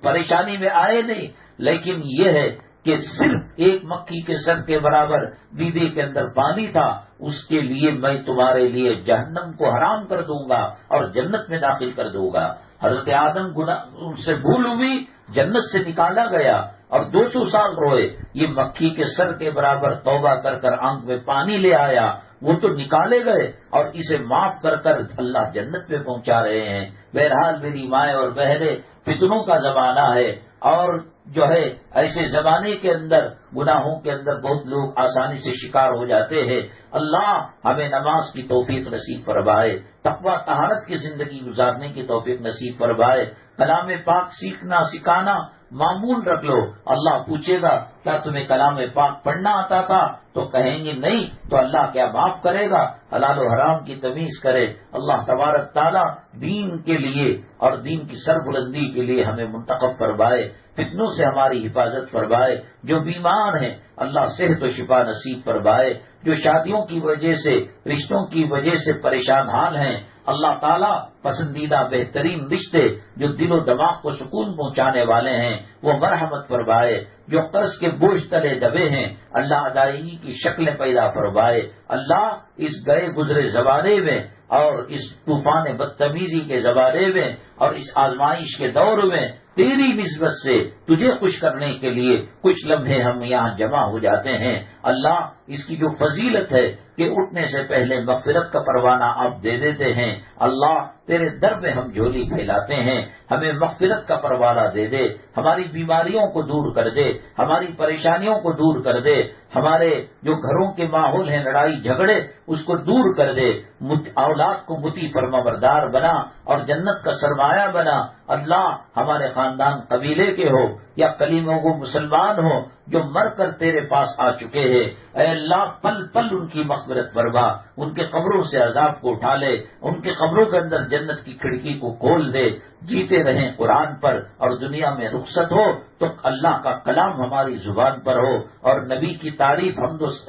پریشانی میں آئے نہیں، لیکن یہ ہے کہ صرف ایک مکھی کے سر کے برابر دیدے کے اندر پانی تھا، اس کے لیے میں تمہارے لیے جہنم کو حرام کر دوں گا اور جنت میں داخل کر دوں گا۔ حضرت آدم ان سے بھول ہوئی، جنت سے نکالا گیا اور 200 سال روئے۔ یہ مکھی کے سر کے برابر توبہ کر کر آنکھ میں پانی لے آیا، وہ تو نکالے گئے اور اسے معاف کر کر اللہ جنت میں پہنچا رہے ہیں۔ بہرحال میری مائیں اور بہنیں، فتنوں کا زمانہ ہے، اور جو ہے ایسے زمانے کے اندر گناہوں کے اندر بہت لوگ آسانی سے شکار ہو جاتے ہیں۔ اللہ ہمیں نماز کی توفیق نصیب فرمائے، تقوی طہارت کی زندگی گزارنے کی توفیق نصیب فرمائے، کلام پاک سیکھنا سکھانا معمول رکھ لو۔ اللہ پوچھے گا کیا تمہیں کلام پاک پڑھنا آتا تھا؟ تو کہیں گے نہیں، تو اللہ کیا معاف کرے گا؟ حلال و حرام کی تمیز کرے۔ اللہ تبارک تعالیٰ دین کے لیے اور دین کی سربلندی کے لیے ہمیں منتخب فرمائے، فتنوں سے ہماری حفاظت فرمائے۔ جو بیمار ہیں اللہ صحت و شفا نصیب فرمائے، جو شادیوں کی وجہ سے، رشتوں کی وجہ سے پریشان حال ہیں، اللہ تعالیٰ پسندیدہ بہترین رشتے جو دل و دماغ کو سکون پہنچانے والے ہیں وہ مرحمت فرمائے۔ جو قرض کے بوجھ تلے دبے ہیں اللہ ادائیگی کی شکلیں پیدا فرمائے۔ اللہ اس گئے گزرے زمانے میں اور اس طوفان بدتمیزی کے زمانے میں اور اس آزمائش کے دور میں تیری نسبت سے تجھے خوش کرنے کے لیے کچھ لمحے ہم یہاں جمع ہو جاتے ہیں۔ اللہ اس کی جو فضیلت ہے کہ اٹھنے سے پہلے مغفرت کا پروانہ آپ دے دیتے ہیں، اللہ تیرے در میں ہم جھولی پھیلاتے ہیں، ہمیں مغفرت کا پروانہ دے دے، ہماری بیماریوں کو دور کر دے، ہماری پریشانیوں کو دور کر دے، ہمارے جو گھروں کے ماحول ہیں لڑائی جھگڑے اس کو دور کر دے، اولاد کو مطیع فرما بردار بنا اور جنت کا سرمایہ بنا۔ اللہ ہمارے خاندان قبیلے کے ہو یا کلیموں کو مسلمان ہو جو مر کر تیرے پاس آ چکے ہیں، اے اللہ پل پل ان کی مغفرت فرما، ان کے قبروں سے عذاب کو اٹھا لے، ان کے قبروں کے اندر جنت کی کھڑکی کو کھول دے، جیتے رہیں قرآن پر اور دنیا میں رخصت ہو تو اللہ کا کلام ہماری زبان پر ہو اور نبی کی تعریف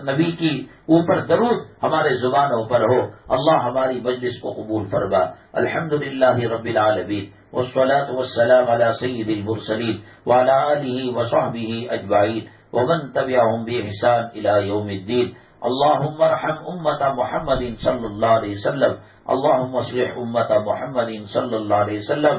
نبی کی اوپر درود ہمارے زبانوں پر ہو۔ اللہ ہماری مجلس کو قبول فرما۔ الحمدللہ رب العالمین والصلاة والسلام على سید المرسلین وعلى آلہ وصحبہ اجمعین ومن تبعهم بإحسان إلى يوم الدين۔ اللهم ارحم امت محمد صلی اللہ علیہ وسلم، اللهم اصلح امت محمد صلی اللہ علیہ وسلم،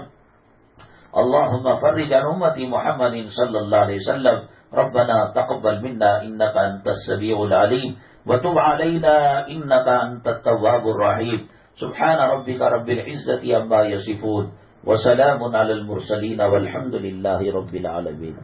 اللهم فرج عن امت محمد صلی اللہ علیہ وسلم، ربنا تقبل منا انك انت السميع العليم وتب علينا انك انت التواب الرحيم سبحان ربك رب العزة عما يصفون وسلام على المرسلين والحمد لله رب العالمين.